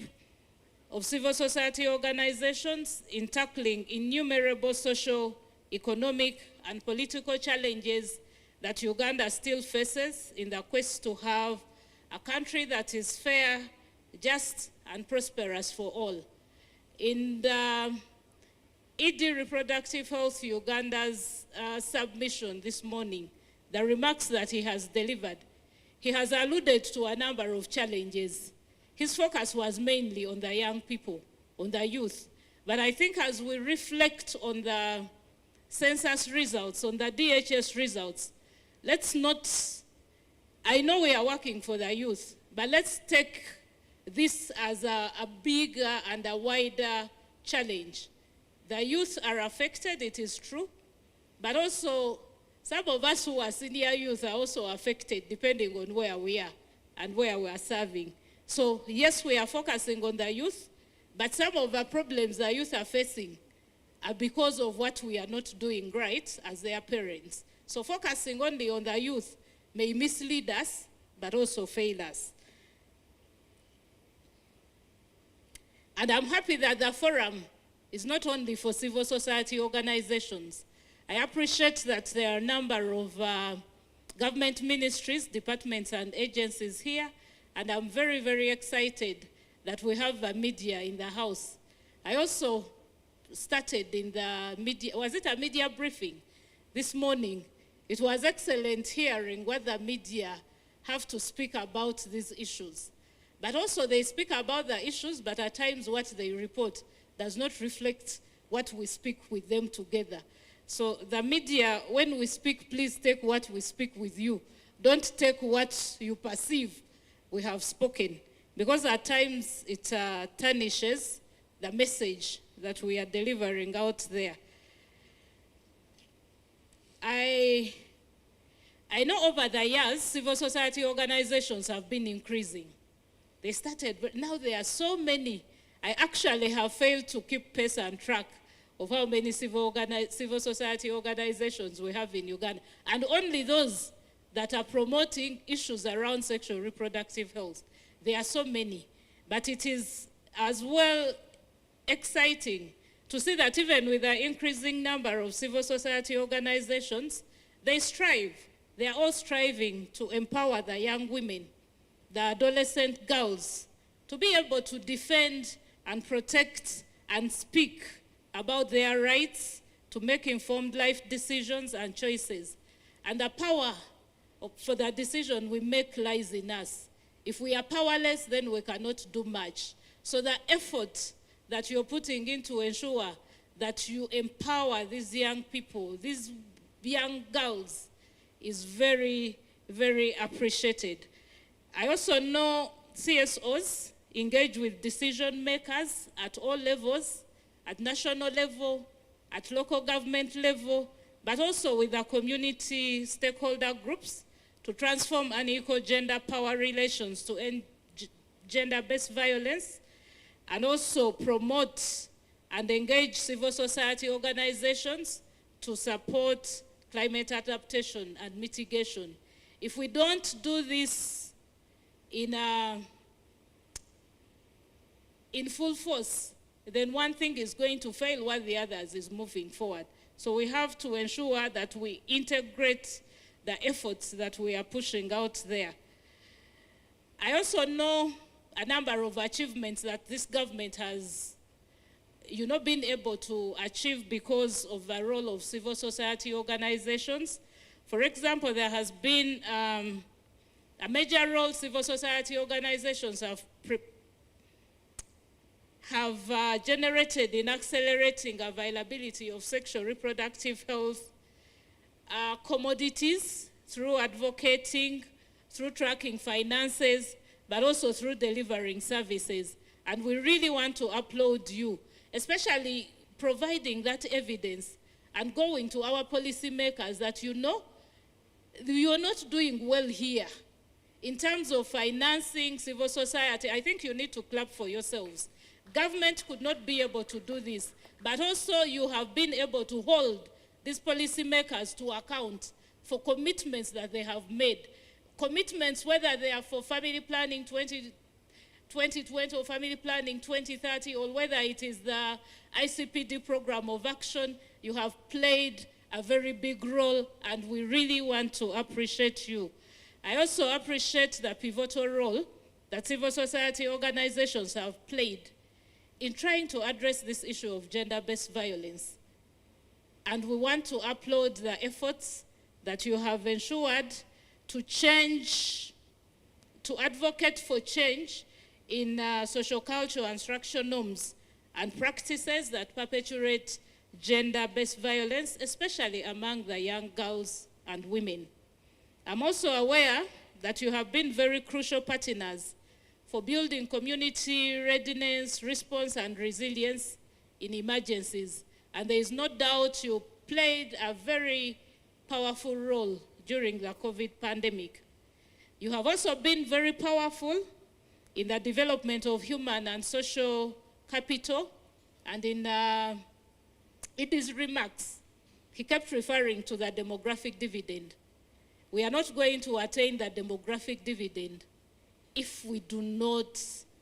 of civil society organizations in tackling innumerable social, economic, and political challenges that Uganda still faces in the quest to have a country that is fair, just, and prosperous for all. In the ED Reproductive Health Uganda's submission this morning, the remarks that he has delivered, he has alluded to a number of challenges. His focus was mainly on the young people, on the youth. But I think as we reflect on the census results, on the DHS results, let's not, I know we are working for the youth, but let's take this as a bigger and a wider challenge. The youth are affected, it is true, but also some of us who are senior youth are also affected depending on where we are and where we are serving. So yes, we are focusing on the youth, but some of the problems the youth are facing are because of what we are not doing right as their parents. So focusing only on the youth may mislead us, but also fail us. And I'm happy that the forum is not only for civil society organizations. I appreciate that there are a number of government ministries, departments, and agencies here, and I'm very, very excited that we have a media in the house. I also started in the media, was it a media briefing this morning? It was excellent hearing what the media have to speak about these issues. But also they speak about the issues, but at times what they report does not reflect what we speak with them together. So the media, when we speak, please take what we speak with you. Don't take what you perceive we have spoken, because at times it tarnishes the message that we are delivering out there. I know over the years, civil society organizations have been increasing. They started, but now there are so many. I actually have failed to keep pace and track of how many civil society organizations we have in Uganda, and only those that are promoting issues around sexual reproductive health. There are so many, but it is as well exciting to see that even with the increasing number of civil society organizations, they strive. They are all striving to empower the young women, the adolescent girls, to be able to defend and protect and speak about their rights to make informed life decisions and choices. And the power for the decision we make lies in us. If we are powerless, then we cannot do much. So the effort that you're putting in to ensure that you empower these young people, these young girls, is very, very appreciated. I also know CSOs engage with decision makers at all levels, at national level, at local government level, but also with the community stakeholder groups to transform unequal gender power relations to end gender-based violence, and also promote and engage civil society organizations to support climate adaptation and mitigation. If we don't do this in full force, then one thing is going to fail while the others is moving forward. So we have to ensure that we integrate the efforts that we are pushing out there. I also know a number of achievements that this government has, been able to achieve because of the role of civil society organizations. For example, there has been a major role civil society organizations have generated in accelerating availability of sexual reproductive health commodities through advocating, through tracking finances, but also through delivering services. And we really want to applaud you, especially providing that evidence and going to our policymakers that you're not doing well here. in terms of financing civil society, I think you need to clap for yourselves. Government could not be able to do this, but also you have been able to hold these policymakers to account for commitments that they have made. Commitments, whether they are for family planning 2020 or family planning 2030, or whether it is the ICPD program of action, you have played a very big role, and we really want to appreciate you. I also appreciate the pivotal role that civil society organizations have played in trying to address this issue of gender-based violence. And we want to applaud the efforts that you have ensured to change, to advocate for change in social cultural and structural norms and practices that perpetuate gender-based violence, especially among the young girls and women. I'm also aware that you have been very crucial partners for building community readiness, response, and resilience in emergencies. And there is no doubt you played a very powerful role during the COVID pandemic. You have also been very powerful in the development of human and social capital, and in his remarks, he kept referring to the demographic dividend. We are not going to attain the demographic dividend if we do not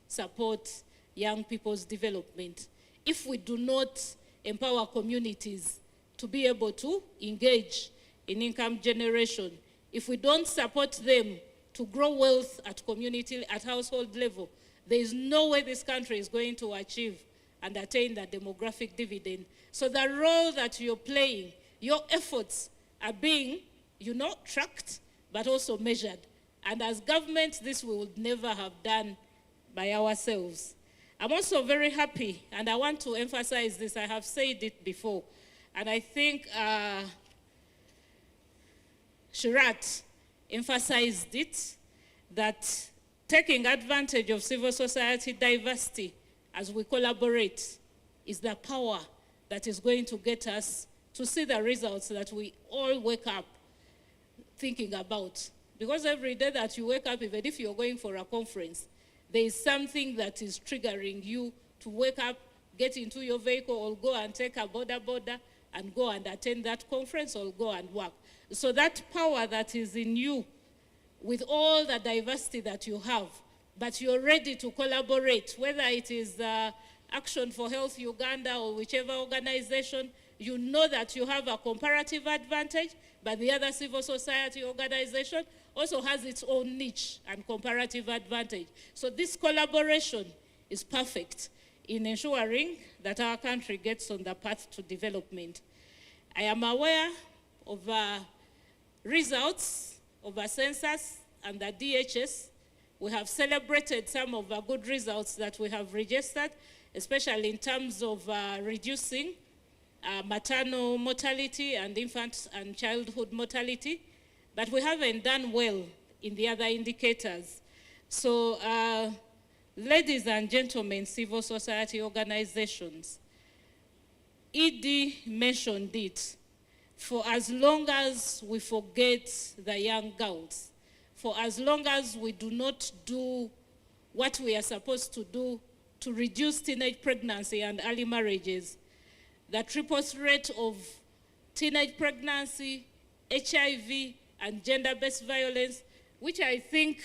support young people's development, if we do not empower communities to be able to engage in income generation, if we don't support them to grow wealth at community, at household level, there is no way this country is going to achieve and attain the demographic dividend. So the role that you're playing, your efforts are being, tracked, but also measured. And as government, this we would never have done by ourselves. I'm also very happy, and I want to emphasize this. I have said it before, and I think Shirat emphasized it, that taking advantage of civil society diversity as we collaborate is the power that is going to get us to see the results that we all wake up thinking about. Because every day that you wake up, even if you're going for a conference, there is something that is triggering you to wake up, get into your vehicle, or go and take a border and go and attend that conference, or go and work. So that power that is in you, with all the diversity that you have, but you're ready to collaborate, whether it is Action for Health Uganda or whichever organization, you know that you have a comparative advantage, but the other civil society organization also has its own niche and comparative advantage. So this collaboration is perfect in ensuring that our country gets on the path to development. I am aware of results of a census and the DHS. We have celebrated some of the good results that we have registered, especially in terms of reducing maternal mortality and infant and childhood mortality, but we haven't done well in the other indicators. So, ladies and gentlemen, civil society organizations, ED mentioned it. For as long as we forget the young girls, for as long as we do not do what we are supposed to do to reduce teenage pregnancy and early marriages, the triple threat of teenage pregnancy, HIV, and gender-based violence, which I think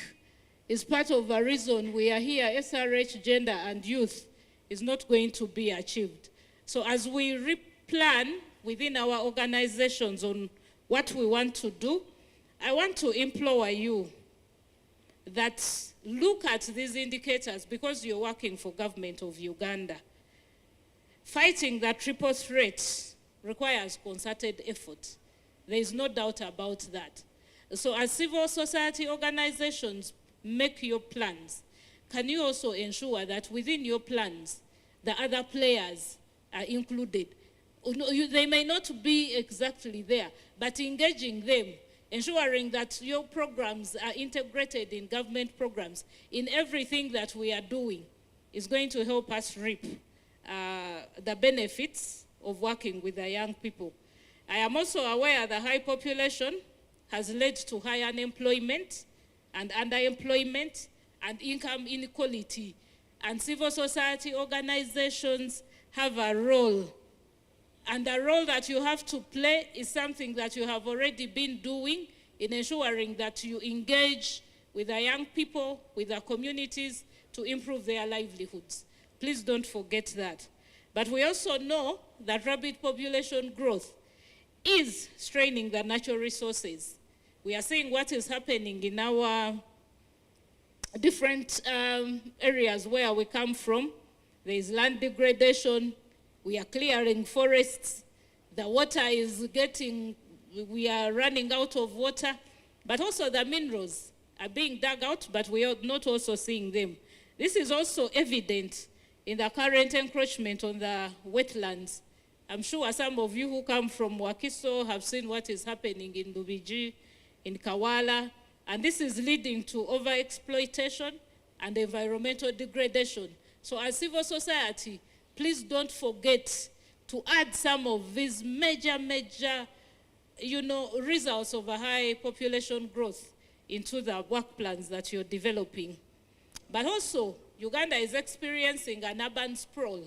is part of the reason we are here, SRH, gender and youth, is not going to be achieved. So as we replan within our organizations on what we want to do, I want to implore you that look at these indicators, because you're working for government of Uganda. Fighting that triple threat requires concerted effort. There is no doubt about that. So as civil society organizations make your plans, can you also ensure that within your plans, the other players are included? They may not be exactly there, but engaging them, ensuring that your programs are integrated in government programs, in everything that we are doing, is going to help us reap the benefits of working with the young people. I am also aware the high population has led to high unemployment, and underemployment and income inequality. And civil society organizations have a role. And the role that you have to play is something that you have already been doing in ensuring that you engage with the young people, with the communities to improve their livelihoods. Please don't forget that. But we also know that rapid population growth is straining the natural resources. We are seeing what is happening in our different areas where we come from. There is land degradation. We are clearing forests. The water is we are running out of water. But also the minerals are being dug out, but we are not also seeing them. This is also evident in the current encroachment on the wetlands. I'm sure some of you who come from Wakiso have seen what is happening in Lubiji, in Kawala, and this is leading to overexploitation and environmental degradation. So as civil society, please don't forget to add some of these major, results of a high population growth into the work plans that you're developing. But also, Uganda is experiencing an urban sprawl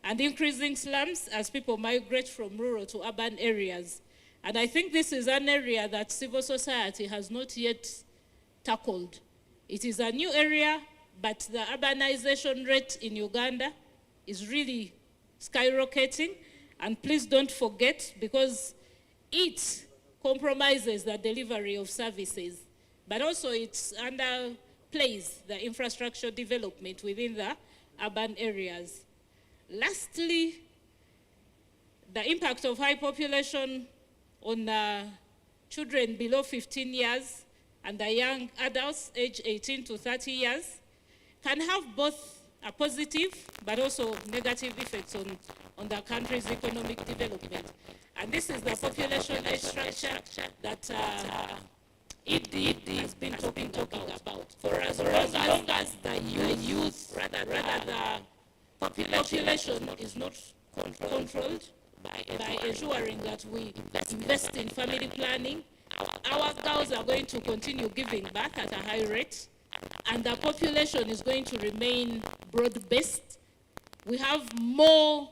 and increasing slums as people migrate from rural to urban areas. And I think this is an area that civil society has not yet tackled. It is a new area, but the urbanization rate in Uganda is really skyrocketing. And please don't forget, because it compromises the delivery of services, but also it underplays the infrastructure development within the urban areas. Lastly, the impact of high population on children below 15 years and the young adults aged 18 to 30 years can have both a positive but also negative effects on the country's economic development. And this is the population age structure that ED has been talking about. For as long as the youth, rather the population is not controlled by ensuring that we invest in family planning, our girls are going to continue giving birth at a high rate, and the population is going to remain broad-based. We have more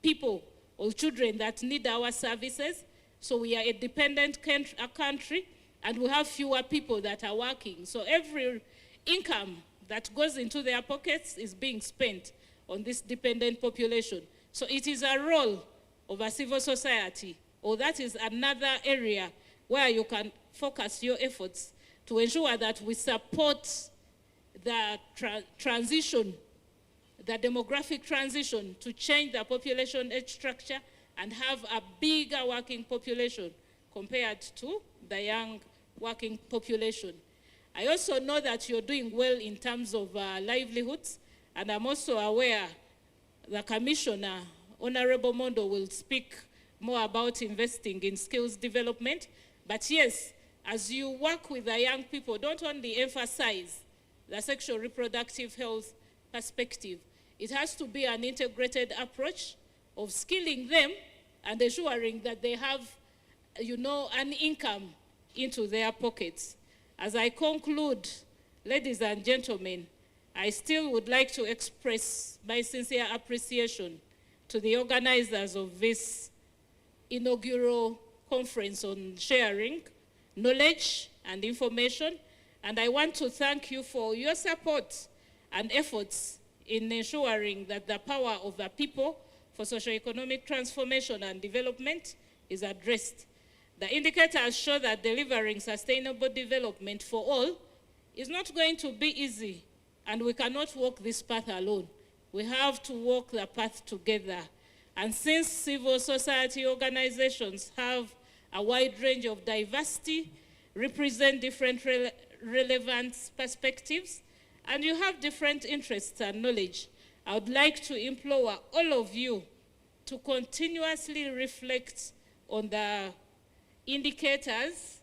people or children that need our services, so we are a dependent country, and we have fewer people that are working. So every income that goes into their pockets is being spent on this dependent population. So it is a role of a civil society, or that is another area where you can focus your efforts to ensure that we support the transition, the demographic transition to change the population age structure and have a bigger working population compared to the young working population. I also know that you're doing well in terms of livelihoods, and I'm also aware the Commissioner, Honorable Mondo, will speak more about investing in skills development. But yes, as you work with the young people, don't only emphasize the sexual reproductive health perspective. It has to be an integrated approach of skilling them and ensuring that they have, an income into their pockets. As I conclude, ladies and gentlemen, I still would like to express my sincere appreciation to the organizers of this inaugural conference on sharing knowledge and information. And I want to thank you for your support and efforts in ensuring that the power of the people for socioeconomic transformation and development is addressed. The indicators show that delivering sustainable development for all is not going to be easy, and we cannot walk this path alone. We have to walk the path together. And since civil society organizations have a wide range of diversity, represent different relevant perspectives, and you have different interests and knowledge, I would like to implore all of you to continuously reflect on the indicators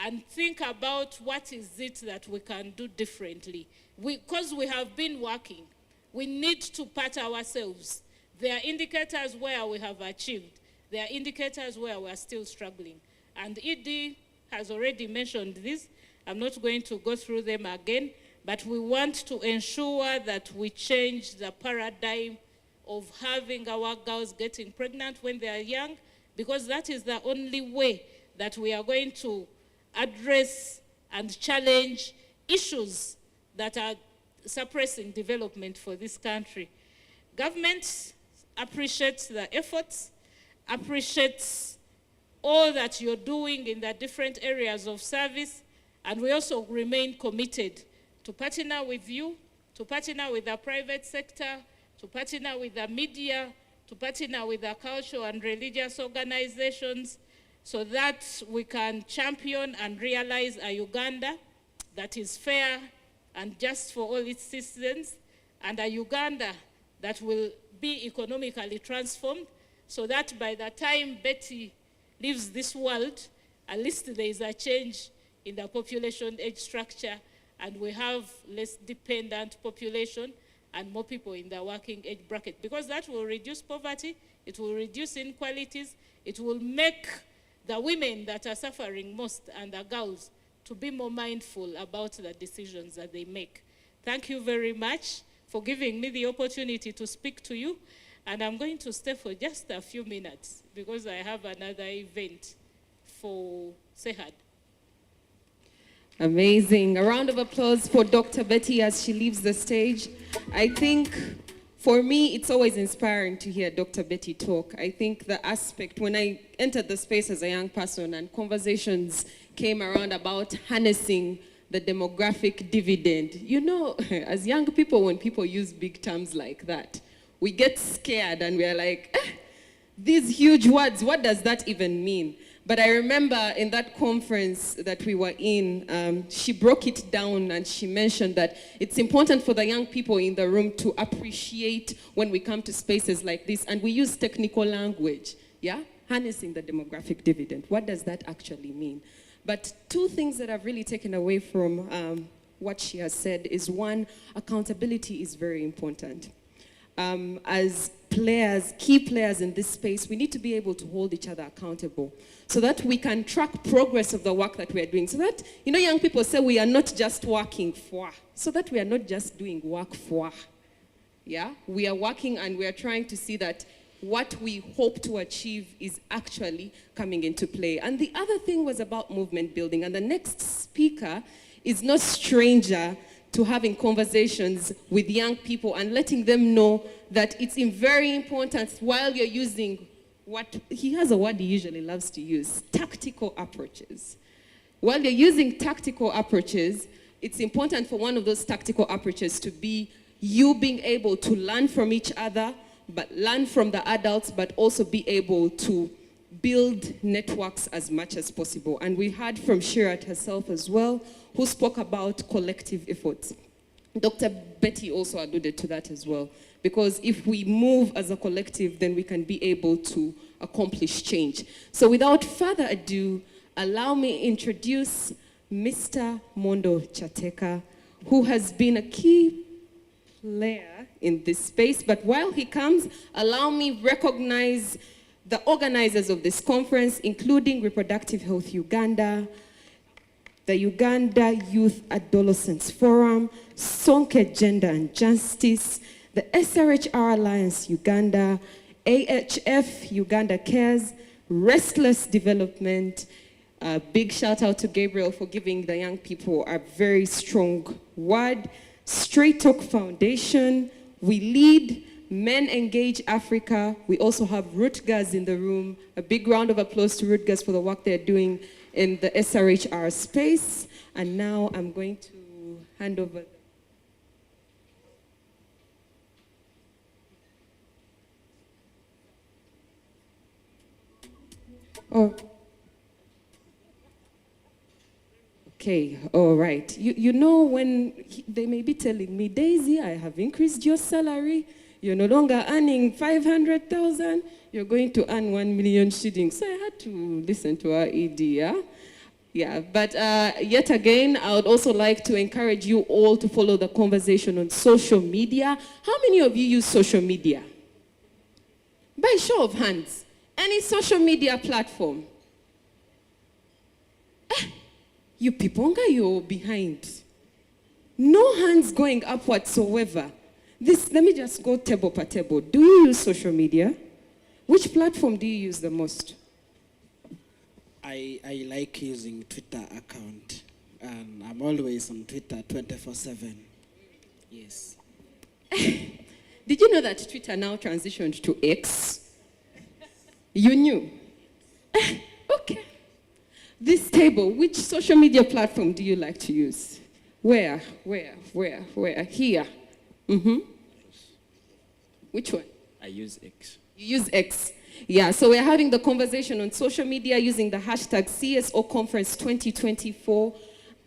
and think about what is it that we can do differently. Because we have been working, we need to pat ourselves. There are indicators where we have achieved. There are indicators where we are still struggling. And ED has already mentioned this. I'm not going to go through them again, but we want to ensure that we change the paradigm of having our girls getting pregnant when they are young, because that is the only way that we are going to address and challenge issues that are suppressing development for this country. Government appreciates the efforts, appreciates all that you're doing in the different areas of service, and we also remain committed to partner with you, to partner with the private sector, to partner with the media, to partner with the cultural and religious organizations, so that we can champion and realize a Uganda that is fair and just for all its citizens, and a Uganda that will be economically transformed, so that by the time Betty leaves this world, at least there is a change in the population age structure, and we have less dependent population and more people in the working age bracket, because that will reduce poverty, it will reduce inequalities, it will make the women that are suffering most and the girls to be more mindful about the decisions that they make. Thank you very much for giving me the opportunity to speak to you, and I'm going to stay for just a few minutes because I have another event for Sehad. Amazing. A round of applause for Dr. Betty as she leaves the stage. I think for me, it's always inspiring to hear Dr. Betty talk. I think the aspect, when I entered the space as a young person and conversations came around about harnessing the demographic dividend, you know, as young people, when people use big terms like that, we get scared and we're like, these huge words, what does that even mean? But I remember in that conference that we were in, she broke it down and she mentioned that it's important for the young people in the room to appreciate when we come to spaces like this, and we use technical language, yeah? Harnessing the demographic dividend. What does that actually mean? But two things that I've really taken away from what she has said is, one, accountability is very important. As players, key players in this space, we need to be able to hold each other accountable so that we can track progress of the work that we are doing. So that, you know, young people say we are not just working for, so that we are not just doing work for. Yeah? We are working and we are trying to see that what we hope to achieve is actually coming into play. And the other thing was about movement building. And the next speaker is no stranger to having conversations with young people and letting them know that it's very important while you're using what, he has a word he usually loves to use, tactical approaches. While you're using tactical approaches, it's important for one of those tactical approaches to be you being able to learn from each other, but learn from the adults, but also be able to build networks as much as possible. And we heard from Shirat herself as well, who spoke about collective efforts. Dr. Betty also alluded to that as well, because if we move as a collective, then we can be able to accomplish change. So without further ado, allow me to introduce Mr. Mondo Chateka, who has been a key player in this space. But while he comes, allow me recognize the organizers of this conference, including Reproductive Health Uganda, the Uganda Youth Adolescents Forum, Sonke Gender and Justice, the SRHR Alliance Uganda, AHF Uganda Cares, Restless Development. Big shout out to Gabriel for giving the young people a very strong word. Straight Talk Foundation, We Lead, Men Engage Africa. We also have Rutgers in the room. A big round of applause to Rutgers for the work they're doing in the SRHR space. And now I'm going to hand over. Oh. Okay, all right. You know when they may be telling me, Daisy, I have increased your salary. You're no longer earning 500,000. You're going to earn 1 million shillings. So I had to listen to our ED, yeah? Yeah, but yet again, I would also like to encourage you all to follow the conversation on social media. How many of you use social media? By show of hands. Any social media platform? You Piponga, you're behind. No hands going up whatsoever. Let me just go table per table. Do you use social media? Which platform do you use the most? I like using Twitter account, and I'm always on Twitter 24/7. Yes. Did you know that Twitter now transitioned to X? You knew? Okay. This table, which social media platform do you like to use? Where? Here. Which one? I use X. You use X. Yeah, so we're having the conversation on social media using the hashtag CSO Conference 2024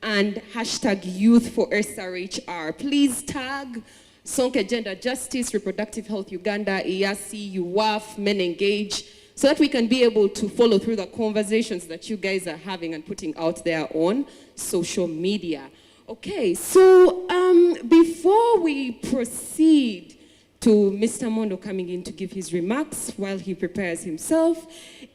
and hashtag Youth for SRHR. Please tag Sonke Gender Justice, Reproductive Health Uganda, IASI, UWAF, Men Engage, so that we can be able to follow through the conversations that you guys are having and putting out there on social media. Okay, so before we proceed to Mr. Mondo coming in to give his remarks while he prepares himself,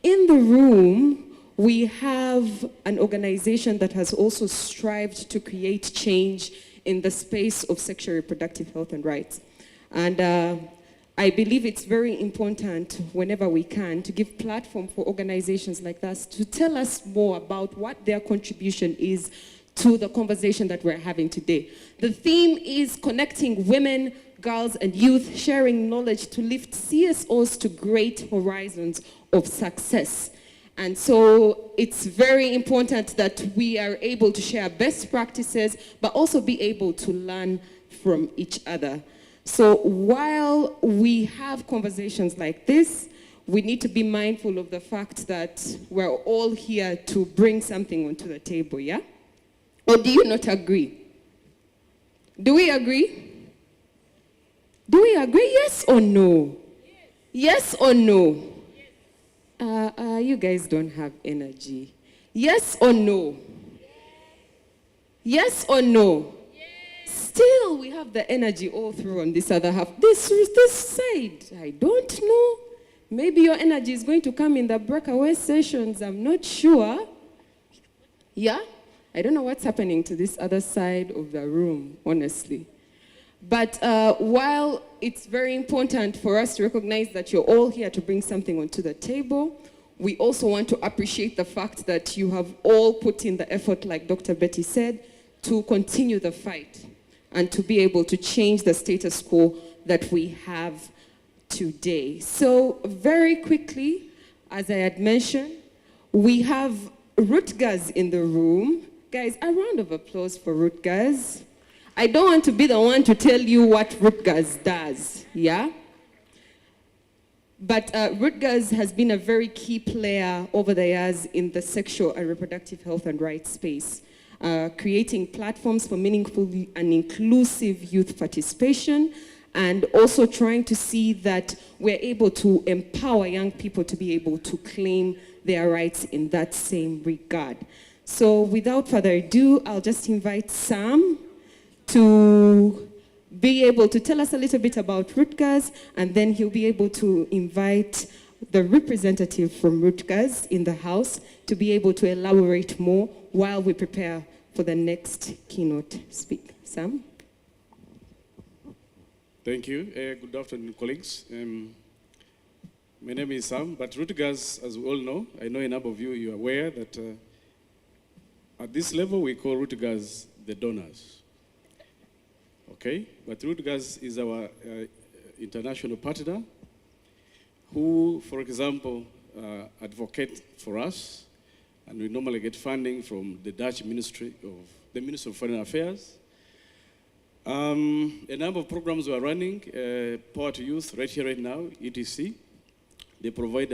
in the room we have an organization that has also strived to create change in the space of sexual reproductive health and rights. And I believe it's very important whenever we can to give platform for organizations like that to tell us more about what their contribution is to the conversation that we're having today. The theme is connecting women, girls, and youth, sharing knowledge to lift CSOs to great horizons of success. And so it's very important that we are able to share best practices, but also be able to learn from each other. So while we have conversations like this, we need to be mindful of the fact that we're all here to bring something onto the table, yeah? Or do you not agree? Do we agree? Do we agree, yes or no? Yes or no? You guys don't have energy. Yes or no? Yes or no? Still, we have the energy all through on this other half. This side, I don't know. Maybe your energy is going to come in the breakaway sessions. I'm not sure. Yeah? I don't know what's happening to this other side of the room, honestly. But while it's very important for us to recognize that you're all here to bring something onto the table, we also want to appreciate the fact that you have all put in the effort, like Dr. Betty said, to continue the fight and to be able to change the status quo that we have today. So very quickly, as I had mentioned, we have Rutgers in the room. Guys, a round of applause for Rutgers. I don't want to be the one to tell you what Rutgers does, yeah? But Rutgers has been a very key player over the years in the sexual and reproductive health and rights space, creating platforms for meaningful and inclusive youth participation, and also trying to see that we're able to empower young people to be able to claim their rights in that same regard. So without further ado, I'll just invite Sam to be able to tell us a little bit about Rutgers, and then he'll be able to invite the representative from Rutgers in the house to be able to elaborate more while we prepare for the next keynote speaker. Sam? Thank you. Good afternoon, colleagues. My name is Sam, but Rutgers, as we all know, I know a number of you are aware that at this level we call Rutgers the donors. Okay, but Rutgers is our international partner who, for example, advocate for us, and we normally get funding from the Dutch Ministry of Foreign Affairs. A number of programs we are running, Power to Youth, right here, right now, ETC. They provide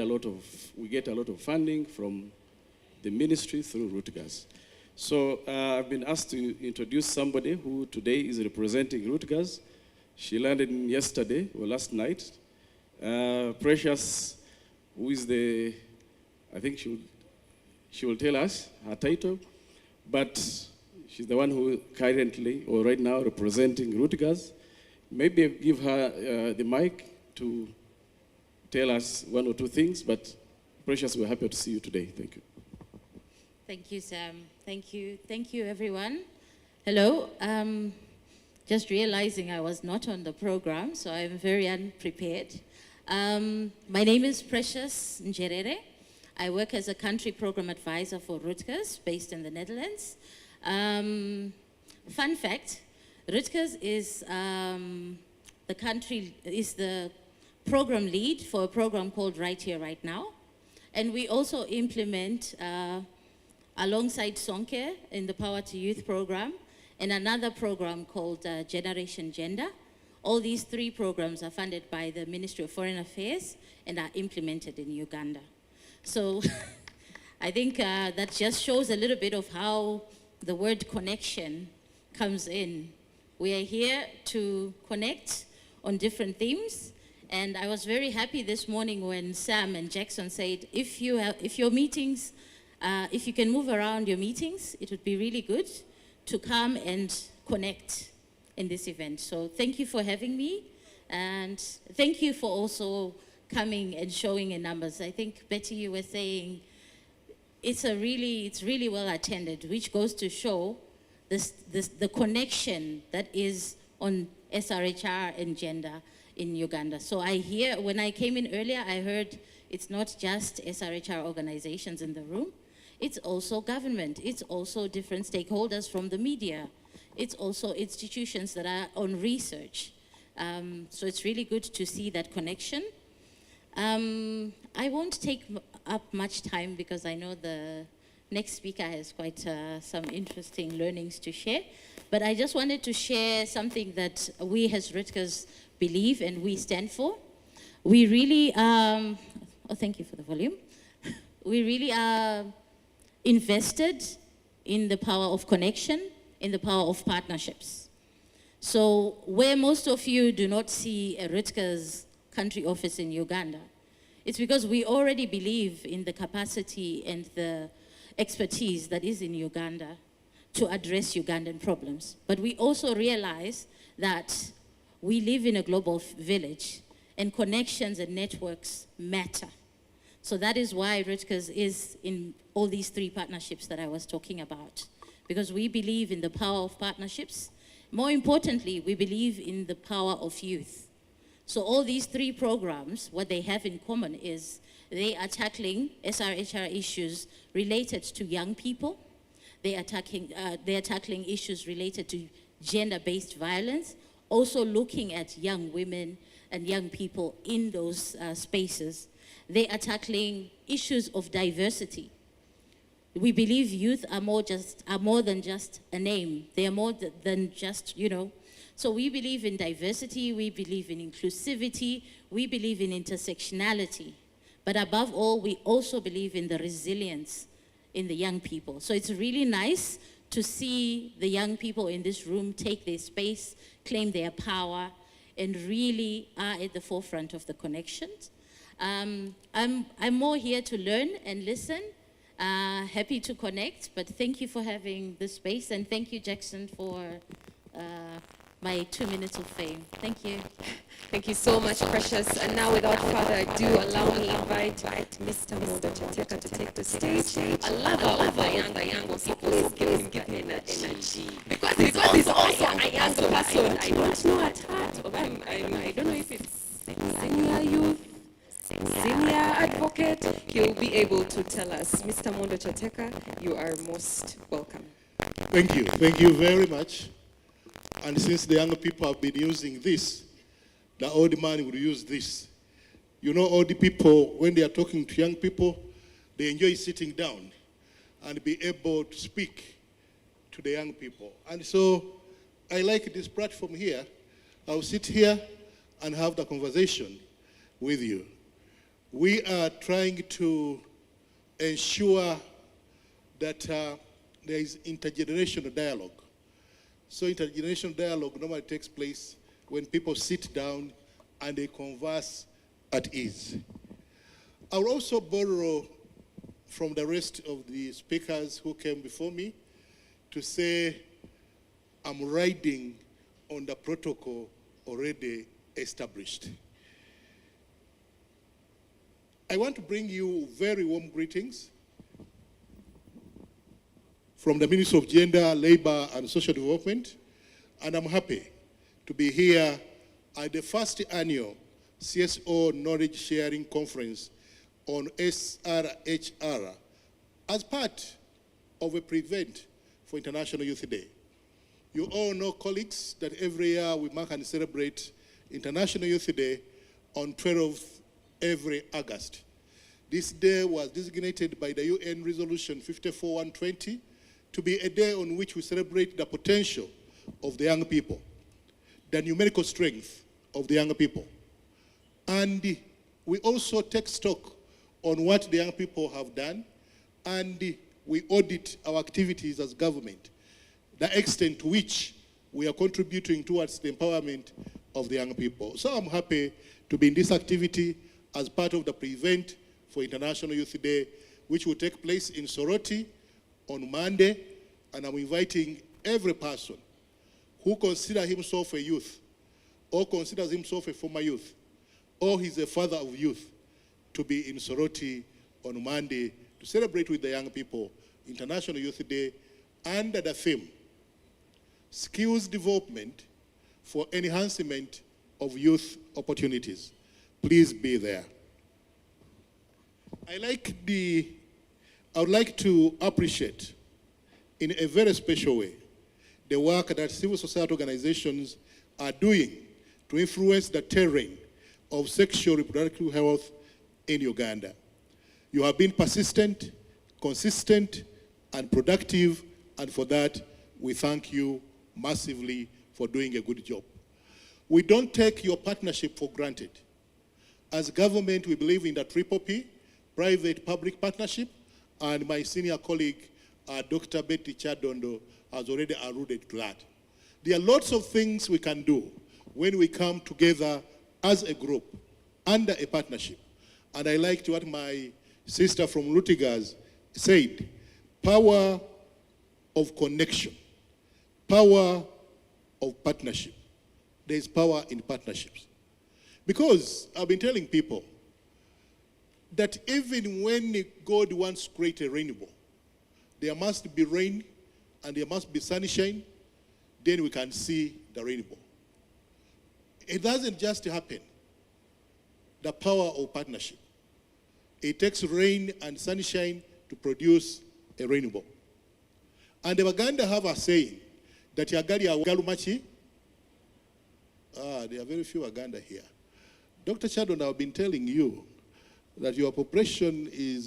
we get a lot of funding from the ministry through Rutgers. So I've been asked to introduce somebody who today is representing Rutgers. She landed yesterday or last night. Precious, who is I think she will tell us her title, but she's the one who currently or right now representing Rutgers. Maybe I'll give her the mic to tell us one or two things, but Precious, we're happy to see you today. Thank you. Thank you, Sam. Thank you. Thank you, everyone. Hello. Just realizing I was not on the program, so I'm very unprepared. My name is Precious Njerere. I work as a country program advisor for Rutgers, based in the Netherlands. Fun fact, Rutgers is the program lead for a program called Right Here, Right Now. And we also implement, alongside Sonke in the Power to Youth program, and another program called Generation Gender. All these three programs are funded by the Ministry of Foreign Affairs and are implemented in Uganda. So I think that just shows a little bit of how the word connection comes in. We are here to connect on different themes. And I was very happy this morning when Sam and Jackson said, if your meetings, if you can move around your meetings, it would be really good to come and connect in this event. So thank you for having me, and thank you for also coming and showing in numbers. I think, Betty, you were saying it's really well attended, which goes to show the connection that is on SRHR and gender in Uganda. So when I came in earlier, I heard it's not just SRHR organizations in the room, it's also government, it's also different stakeholders from the media, it's also institutions that are on research. So it's really good to see that connection. I won't take up much time because I know the next speaker has quite some interesting learnings to share. But I just wanted to share something that we as Rutgers believe and we stand for. We really, thank you for the volume. We really are invested in the power of connection, in the power of partnerships. So where most of you do not see a Rutgers country office in Uganda, it's because we already believe in the capacity and the expertise that is in Uganda to address Ugandan problems. But we also realize that we live in a global village and connections and networks matter. So that is why Rutgers is in all these three partnerships that I was talking about, because we believe in the power of partnerships. More importantly, we believe in the power of youth. So all these three programs, what they have in common is they are tackling SRHR issues related to young people. They are tackling issues related to gender-based violence, also looking at young women and young people in those spaces. They are tackling issues of diversity. We believe youth are more than just a name. They are more than just, So we believe in diversity, we believe in inclusivity, we believe in intersectionality. But above all, we also believe in the resilience in the young people. So it's really nice to see the young people in this room take their space, claim their power, and really are at the forefront of the connections. I'm more here to learn and listen. Happy to connect, but thank you for having this space, and thank you, Jackson, for my 2 minutes of fame. Thank you. Thank you so much, Precious. And now, without further ado, allow me to invite Mr. Mondo Chateka to take the stage. A lover of the young people. Please give him energy. Because he's also a young person. I don't know at heart. I don't know if it's senior youth, senior advocate. He'll be able to tell us. Mr. Mondo Chateka, you are most welcome. Thank you. Thank you very much. And since the young people have been using this, the old man will use this. Old people, when they are talking to young people, they enjoy sitting down and be able to speak to the young people. And so I like this platform here. I'll sit here and have the conversation with you. We are trying to ensure that there is intergenerational dialogue. So intergenerational dialogue normally takes place when people sit down and they converse at ease. I'll also borrow from the rest of the speakers who came before me to say I'm riding on the protocol already established. I want to bring you very warm greetings from the Ministry of Gender, Labor and Social Development, and I'm happy to be here at the first annual CSO Knowledge Sharing Conference on SRHR as part of a prevent for International Youth Day. You all know, colleagues, that every year we mark and celebrate International Youth Day on 12th every August. This day was designated by the UN Resolution 54-120 to be a day on which we celebrate the potential of the young people, the numerical strength of the young people. And we also take stock on what the young people have done, and we audit our activities as government, the extent to which we are contributing towards the empowerment of the young people. So I'm happy to be in this activity as part of the Prevent for International Youth Day, which will take place in Soroti on Monday, and I'm inviting every person who considers himself a youth, or considers himself a former youth, or he's a father of youth, to be in Soroti on Monday to celebrate with the young people International Youth Day under the theme, Skills Development for Enhancement of Youth Opportunities. Please be there. I would like to appreciate in a very special way the work that civil society organizations are doing to influence the terrain of sexual reproductive health in Uganda. You have been persistent, consistent, and productive, and for that, we thank you massively for doing a good job. We don't take your partnership for granted. As government, we believe in the triple P, private-public partnership, and my senior colleague, Dr. Betty Chadondo, has already alluded to that. There are lots of things we can do when we come together as a group under a partnership. And I liked what my sister from Lutigas said, power of connection, power of partnership. There is power in partnerships. Because I've been telling people that even when God wants to create a rainbow, there must be rain and there must be sunshine, then we can see the rainbow. It doesn't just happen. The power of partnership. It takes rain and sunshine to produce a rainbow. And the Waganda have a saying that Yagali Galumachi. There are very few Waganda here. Dr. Chadon, I've been telling you that your population is,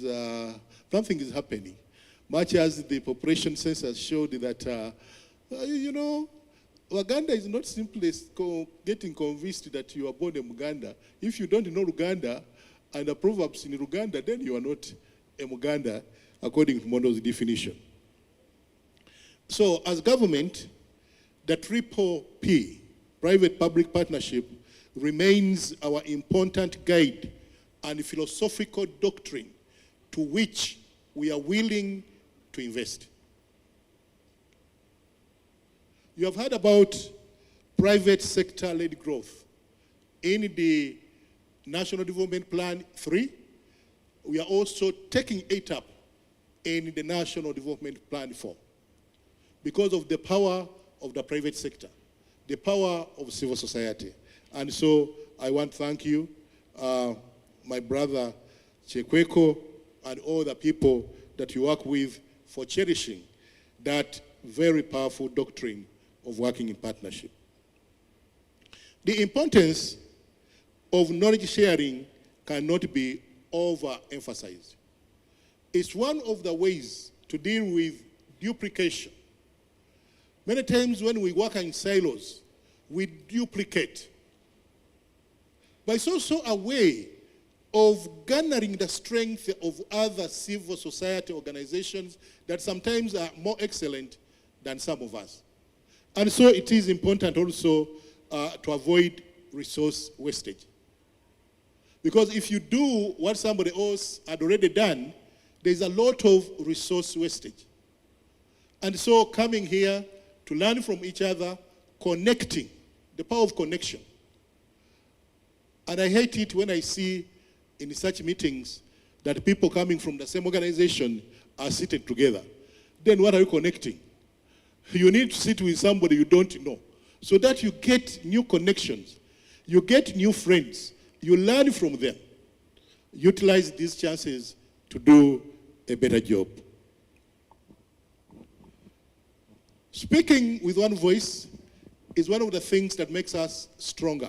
something is happening. Much as the population census showed that, Uganda is not simply getting convinced that you are born in Uganda. If you don't know Uganda and the proverbs in Uganda, then you are not a Uganda according to Mondo's definition. So as government, the triple P, private-public partnership, remains our important guide and philosophical doctrine to which we are willing to invest. You have heard about private sector-led growth. In the National Development Plan 3, we are also taking it up in the National Development Plan 4 because of the power of the private sector, the power of civil society. And so I want to thank you, my brother Chekweko, and all the people that you work with for cherishing that very powerful doctrine of working in partnership. The importance of knowledge sharing cannot be overemphasized. It's one of the ways to deal with duplication. Many times when we work in silos, we duplicate. But it's also a way of garnering the strength of other civil society organizations that sometimes are more excellent than some of us. And so it is important also to avoid resource wastage. Because if you do what somebody else had already done, there's a lot of resource wastage. And so coming here to learn from each other, connecting, the power of connection. And I hate it when I see in such meetings that people coming from the same organization are seated together. then what are you connecting? You need to sit with somebody you don't know so that you get new connections, you get new friends, you learn from them. Utilize these chances to do a better job. Speaking with one voice is one of the things that makes us stronger.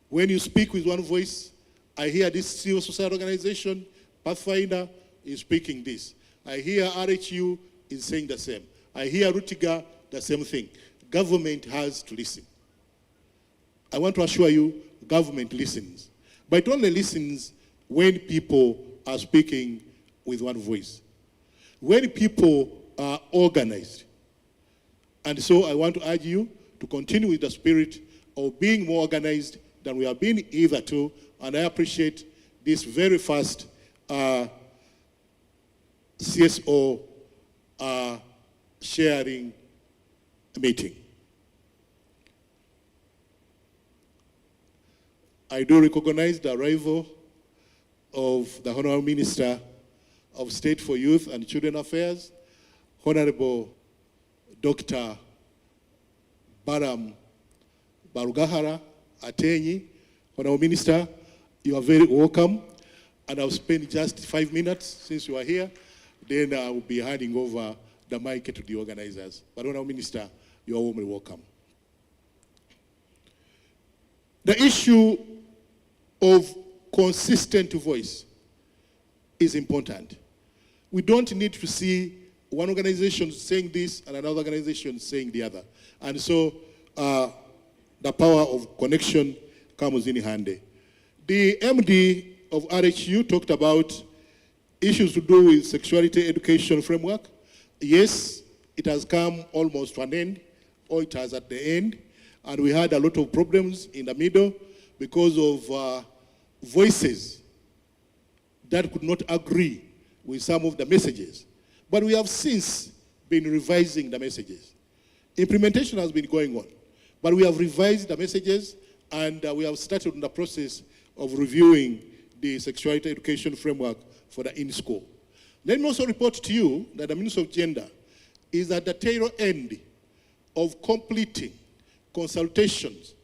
When you speak with one voice, I hear this civil society organization, Pathfinder, is speaking this. I hear RHU is saying the same. I hear Rutiga, the same thing. Government has to listen. I want to assure you, government listens. But it only listens when people are speaking with one voice. When people are organized. And so I want to urge you to continue with the spirit of being more organized than we have been hitherto. And I appreciate this very first CSO sharing meeting. I do recognize the arrival of the Honorable Minister of State for Youth and Children Affairs, Honorable Dr. Baram Barugahara Atenyi. Honorable Minister, you are very welcome. And I'll spend just 5 minutes since you are here. Then I will be handing over the mic to the organizers. But Honorable Minister, you are warmly welcome. The issue of consistent voice is important. We don't need to see one organization saying this and another organization saying the other. And so the power of connection comes in handy. The MD of RHU talked about issues to do with sexuality education framework. Yes, it has come almost to an end, or it has at the end. And we had a lot of problems in the middle because of voices that could not agree with some of the messages. But we have since been revising the messages. Implementation has been going on, but we have revised the messages and we have started on the process of reviewing the sexuality education framework for the in-school. Let me also report to you that the Ministry of Gender is at the tail end of completing consultations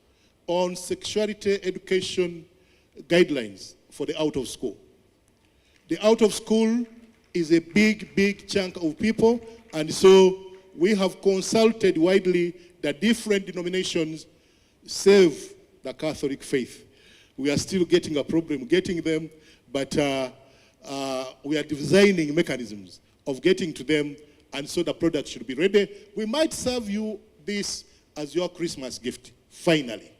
on sexuality education guidelines for the out of school. The out of school is a big, big chunk of people, and so we have consulted widely the different denominations save the Catholic faith. We are still getting a problem getting them, but we are designing mechanisms of getting to them, and so the product should be ready. We might serve you this as your Christmas gift, finally.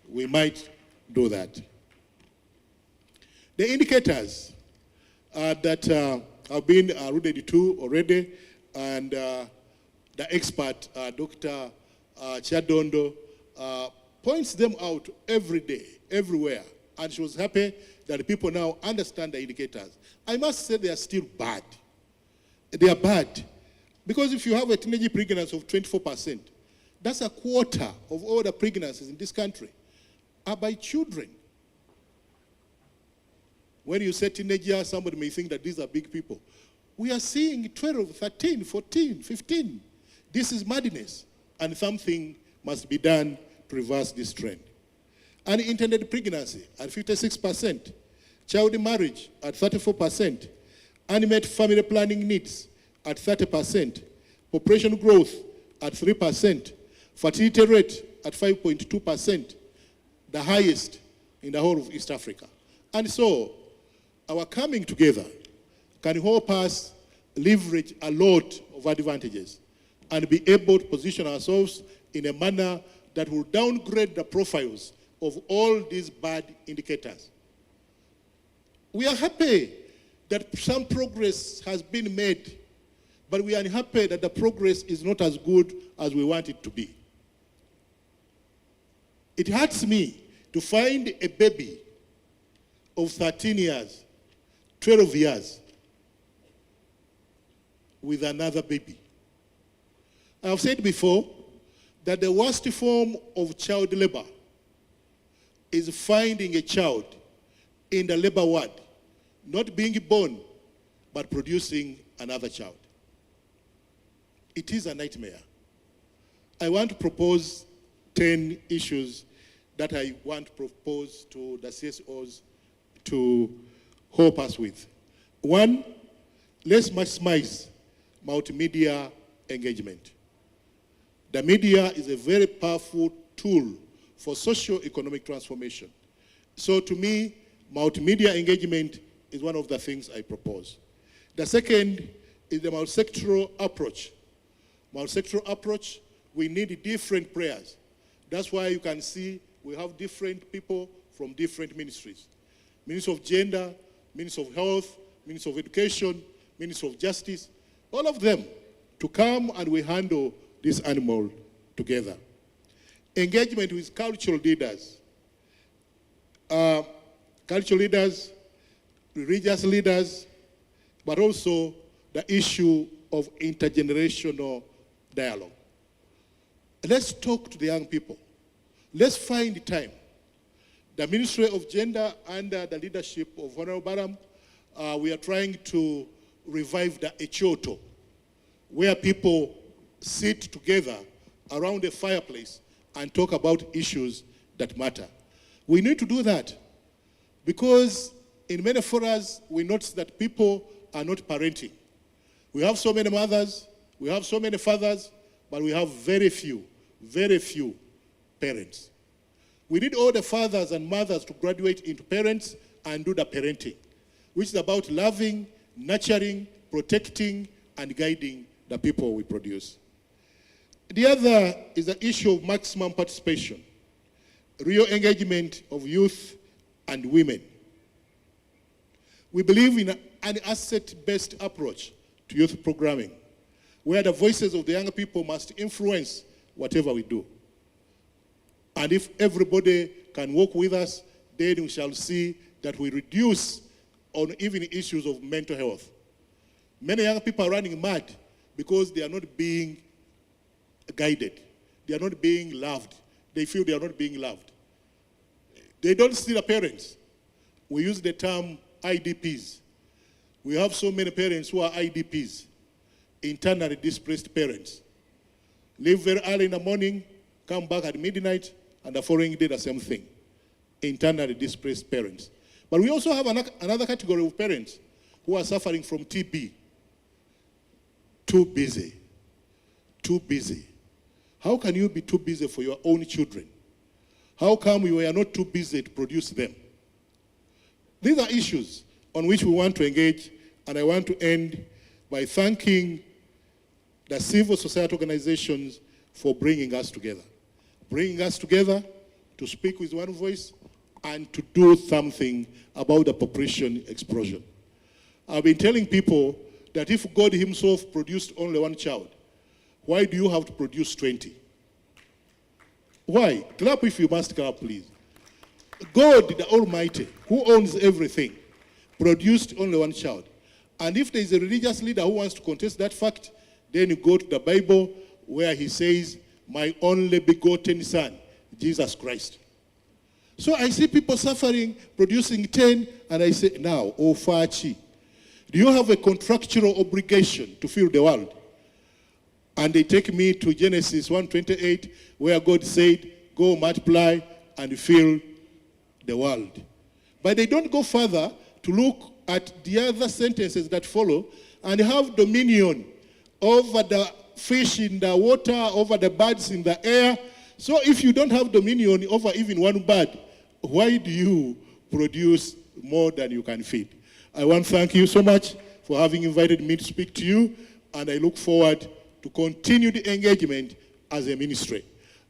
We might do that. The indicators that have been alluded to already, and the expert, Dr. Chadondo, points them out every day, everywhere, and she was happy that people now understand the indicators. I must say they are still bad. They are bad. Because if you have a teenage pregnancy of 24%, that's a quarter of all the pregnancies in this country are by children. When you say teenager, somebody may think that these are big people. We are seeing 12, 13, 14, 15. This is madness, and something must be done to reverse this trend. Unintended pregnancy at 56%, child marriage at 34%, unmet family planning needs at 30%, population growth at 3%, fertility rate at 5.2%, the highest in the whole of East Africa. And so, our coming together can help us leverage a lot of advantages and be able to position ourselves in a manner that will downgrade the profiles of all these bad indicators. We are happy that some progress has been made, but we are unhappy that the progress is not as good as we want it to be. It hurts me to find a baby of 13 years, 12 years, with another baby. I have said before that the worst form of child labor is finding a child in the labor ward, not being born, but producing another child. it is a nightmare. I want to propose 10 issues that I want to propose to the CSOs to help us with. One, let's maximize multimedia engagement. The media is a very powerful tool for socio-economic transformation. So to me, multimedia engagement is one of the things I propose. The second is the multi-sectoral approach. Multi-sectoral approach, we need different players. That's why you can see we have different people from different ministries. Ministry of Gender, Ministry of Health, Ministry of Education, Ministry of Justice, all of them to come and we handle this animal together. Engagement with cultural leaders. Cultural leaders, religious leaders, but also the issue of intergenerational dialogue. Let's talk to the young people. Let's find time. The Ministry of Gender, under the leadership of Honorable Baram, we are trying to revive the Echoto, where people sit together around a fireplace and talk about issues that matter. We need to do that because in many forums we notice that people are not parenting. We have so many mothers, we have so many fathers, but we have very few parents. We need all the fathers and mothers to graduate into parents and do the parenting, which is about loving, nurturing, protecting, and guiding the people we produce. The other is the issue of maximum participation, real engagement of youth and women. We believe in an asset-based approach to youth programming, where the voices of the young people must influence whatever we do. And if everybody can work with us, then we shall see that we reduce on even issues of mental health. Many young people are running mad because they are not being guided. They are not being loved. They feel they are not being loved. They don't see the parents. We use the term IDPs. We have so many parents who are IDPs, internally displaced parents. Leave very early in the morning, come back at midnight, and the following day the same thing. Internally displaced parents. But we also have another category of parents who are suffering from TB. Too busy. Too busy. How can you be too busy for your own children? How come you are not too busy to produce them? These are issues on which we want to engage, and I want to end by thanking the civil society organizations for bringing us together. Bringing us together to speak with one voice and to do something about the population explosion. I've been telling people that if God himself produced only one child, why do you have to produce 20? Why? Clap if you must clap, please. God, the Almighty, who owns everything, produced only one child. And if there is a religious leader who wants to contest that fact, then you go to the Bible where he says, my only begotten son, Jesus Christ. So I see people suffering, producing 10, and I say, now, oh Fachi, do you have a contractual obligation to fill the world? And they take me to Genesis 1:28, where God said, go multiply and fill the world. But they don't go further to look at the other sentences that follow and have dominion over the fish in the water, over the birds in the air. So if you don't have dominion over even one bird, why do you produce more than you can feed? I want to thank you so much for having invited me to speak to you, and I look forward to continue the engagement as a ministry.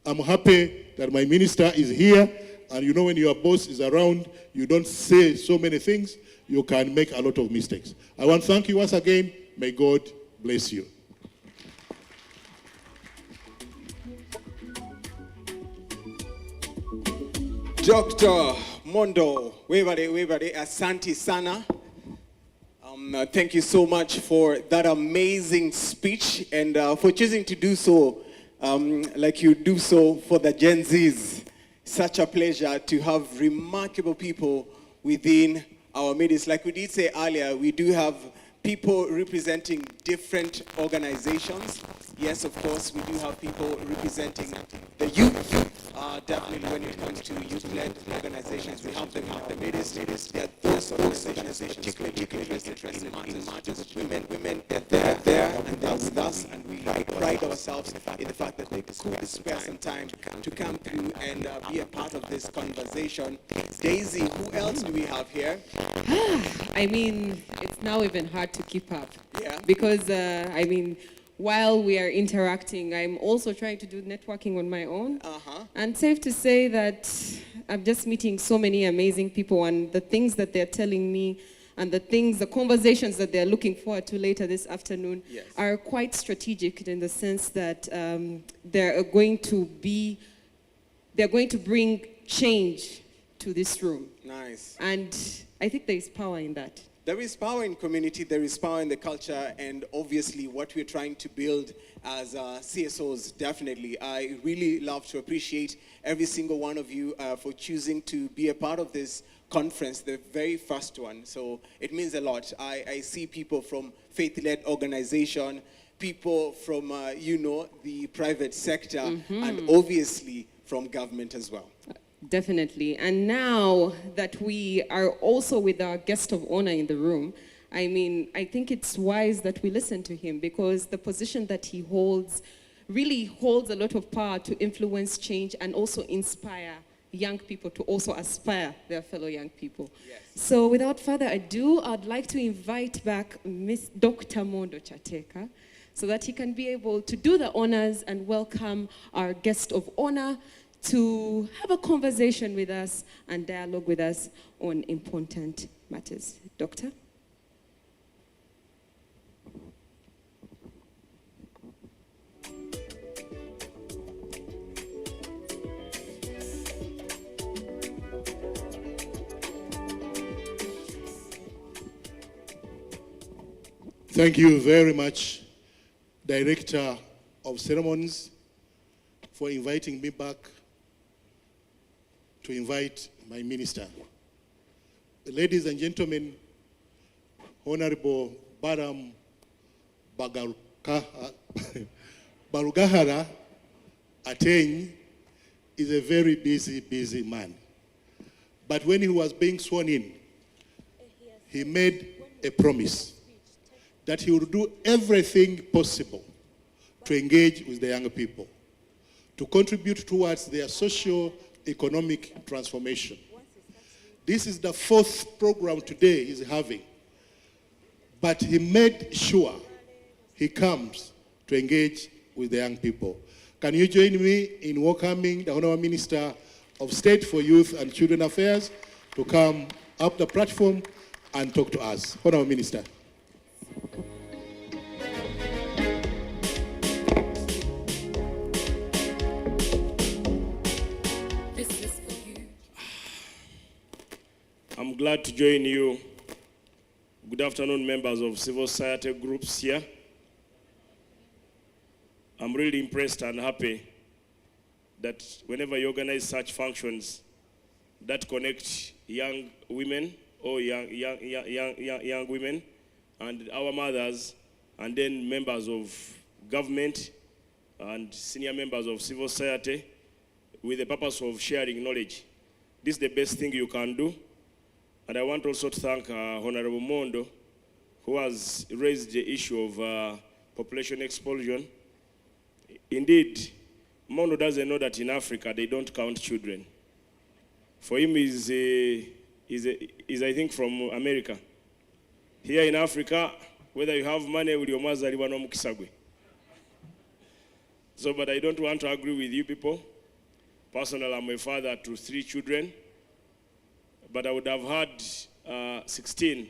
I'm happy that my minister is here, and you know when your boss is around, you don't say so many things, you can make a lot of mistakes. I want to thank you once again. May God bless you. Dr. Mondo, webale, asante sana. Thank you so much for that amazing speech and for choosing to do so like you do so for the Gen Zs. Such a pleasure to have remarkable people within our midst. Like we did say earlier, we do have people representing different organizations. Yes, of course, we do have people representing the youth. Definitely when it comes to youth-led organizations, we have them in our midst. There are those organizations particularly interested in matters of women. They're there and they're with us, and we pride ourselves in the fact that they could spare some time to come through and be a part of this conversation. Daisy, who else do we have here? I mean, it's now even hard to keep up. Yeah. Because, I mean, while we are interacting, I'm also trying to do networking on my own. And safe to say that I'm just meeting so many amazing people, and the things that they're telling me and the conversations that they're looking forward to later this afternoon are quite strategic in the sense that they're going to bring change to this room. Nice. And I think there is power in that. There is power in community, there is power in the culture, and obviously what we're trying to build as CSOs, definitely. I really love to appreciate every single one of you for choosing to be a part of this conference, the very first one. So it means a lot. I see people from faith-led organization, people from, the private sector, and obviously from government as well. Definitely. And now that we are also with our guest of honor in the room, I mean, I think it's wise that we listen to him, because the position that he holds really holds a lot of power to influence change and also inspire young people to also aspire their fellow young people. Yes. So without further ado, I'd like to invite back Miss Dr. Mondo Chateka so that he can be able to do the honors and welcome our guest of honor to have a conversation with us and dialogue with us on important matters. Doctor? Thank you very much, Director of Ceremonies, for inviting me back to invite my minister. Ladies and gentlemen, Honorable Baram Barugahara Ateng is a very busy man. But when he was being sworn in, he made a promise that he would do everything possible to engage with the young people, to contribute towards their socio-economic transformation. This is the fourth program today he's having, but he made sure he comes to engage with the young people. Can you join me in welcoming the Honorable Minister of State for Youth and Children Affairs to come up the platform and talk to us? Honorable Minister. I'm glad to join you. Good afternoon, members of civil society groups here. I'm really impressed and happy that whenever you organize such functions that connect young women or young women and our mothers, and then members of government and senior members of civil society with the purpose of sharing knowledge. This is the best thing you can do. And I want also to thank Honorable Mondo, who has raised the issue of population explosion. Indeed, Mondo doesn't know that in Africa they don't count children. For him, is I think from America. Here in Africa, whether you have money with your mother, so, but I don't want to agree with you people. Personally, I'm a father to 3 children, but I would have had 16.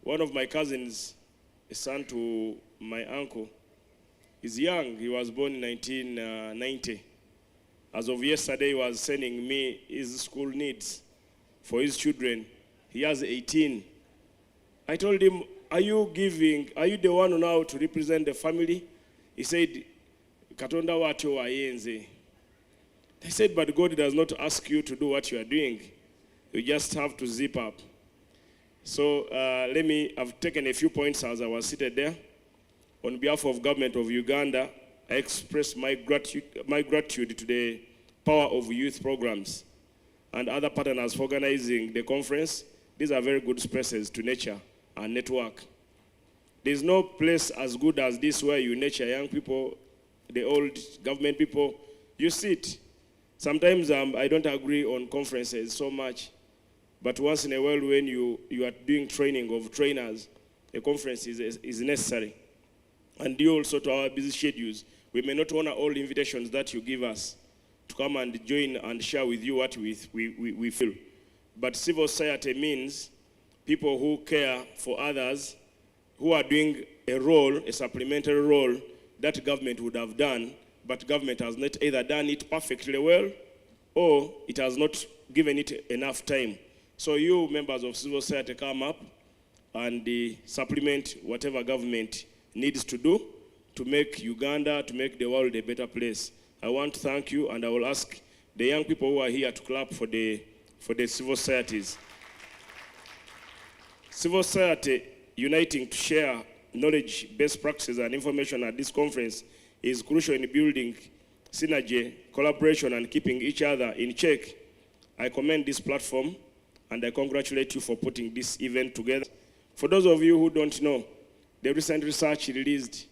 One of my cousins, a son to my uncle, is young. He was born in 1990. As of yesterday, he was sending me his school needs for his children. He has 18. I told him, are you the one now to represent the family? He said, Katonda watyo wayenze. I said, but God does not ask you to do what you are doing. You just have to zip up. So I've taken a few points as I was seated there. On behalf of government of Uganda, I express my gratitude to the power of youth programs and other partners for organizing the conference. These are very good spaces to nurture and network. There's no place as good as this where you nurture young people, the old government people. You sit. Sometimes I don't agree on conferences so much, but once in a while when you are doing training of trainers, a conference is necessary. And due also to our busy schedules, we may not honor all invitations that you give us to come and join and share with you what we feel. But civil society means people who care for others, who are doing a role, a supplementary role that government would have done, but government has not either done it perfectly well or it has not given it enough time. So you members of civil society come up and supplement whatever government needs to do to make Uganda, to make the world a better place. I want to thank you, and I will ask the young people who are here to clap for the civil societies. Civil society uniting to share knowledge, best practices, and information at this conference is crucial in building synergy, collaboration, and keeping each other in check. I commend this platform, and I congratulate you for putting this event together. For those of you who don't know, the recent research released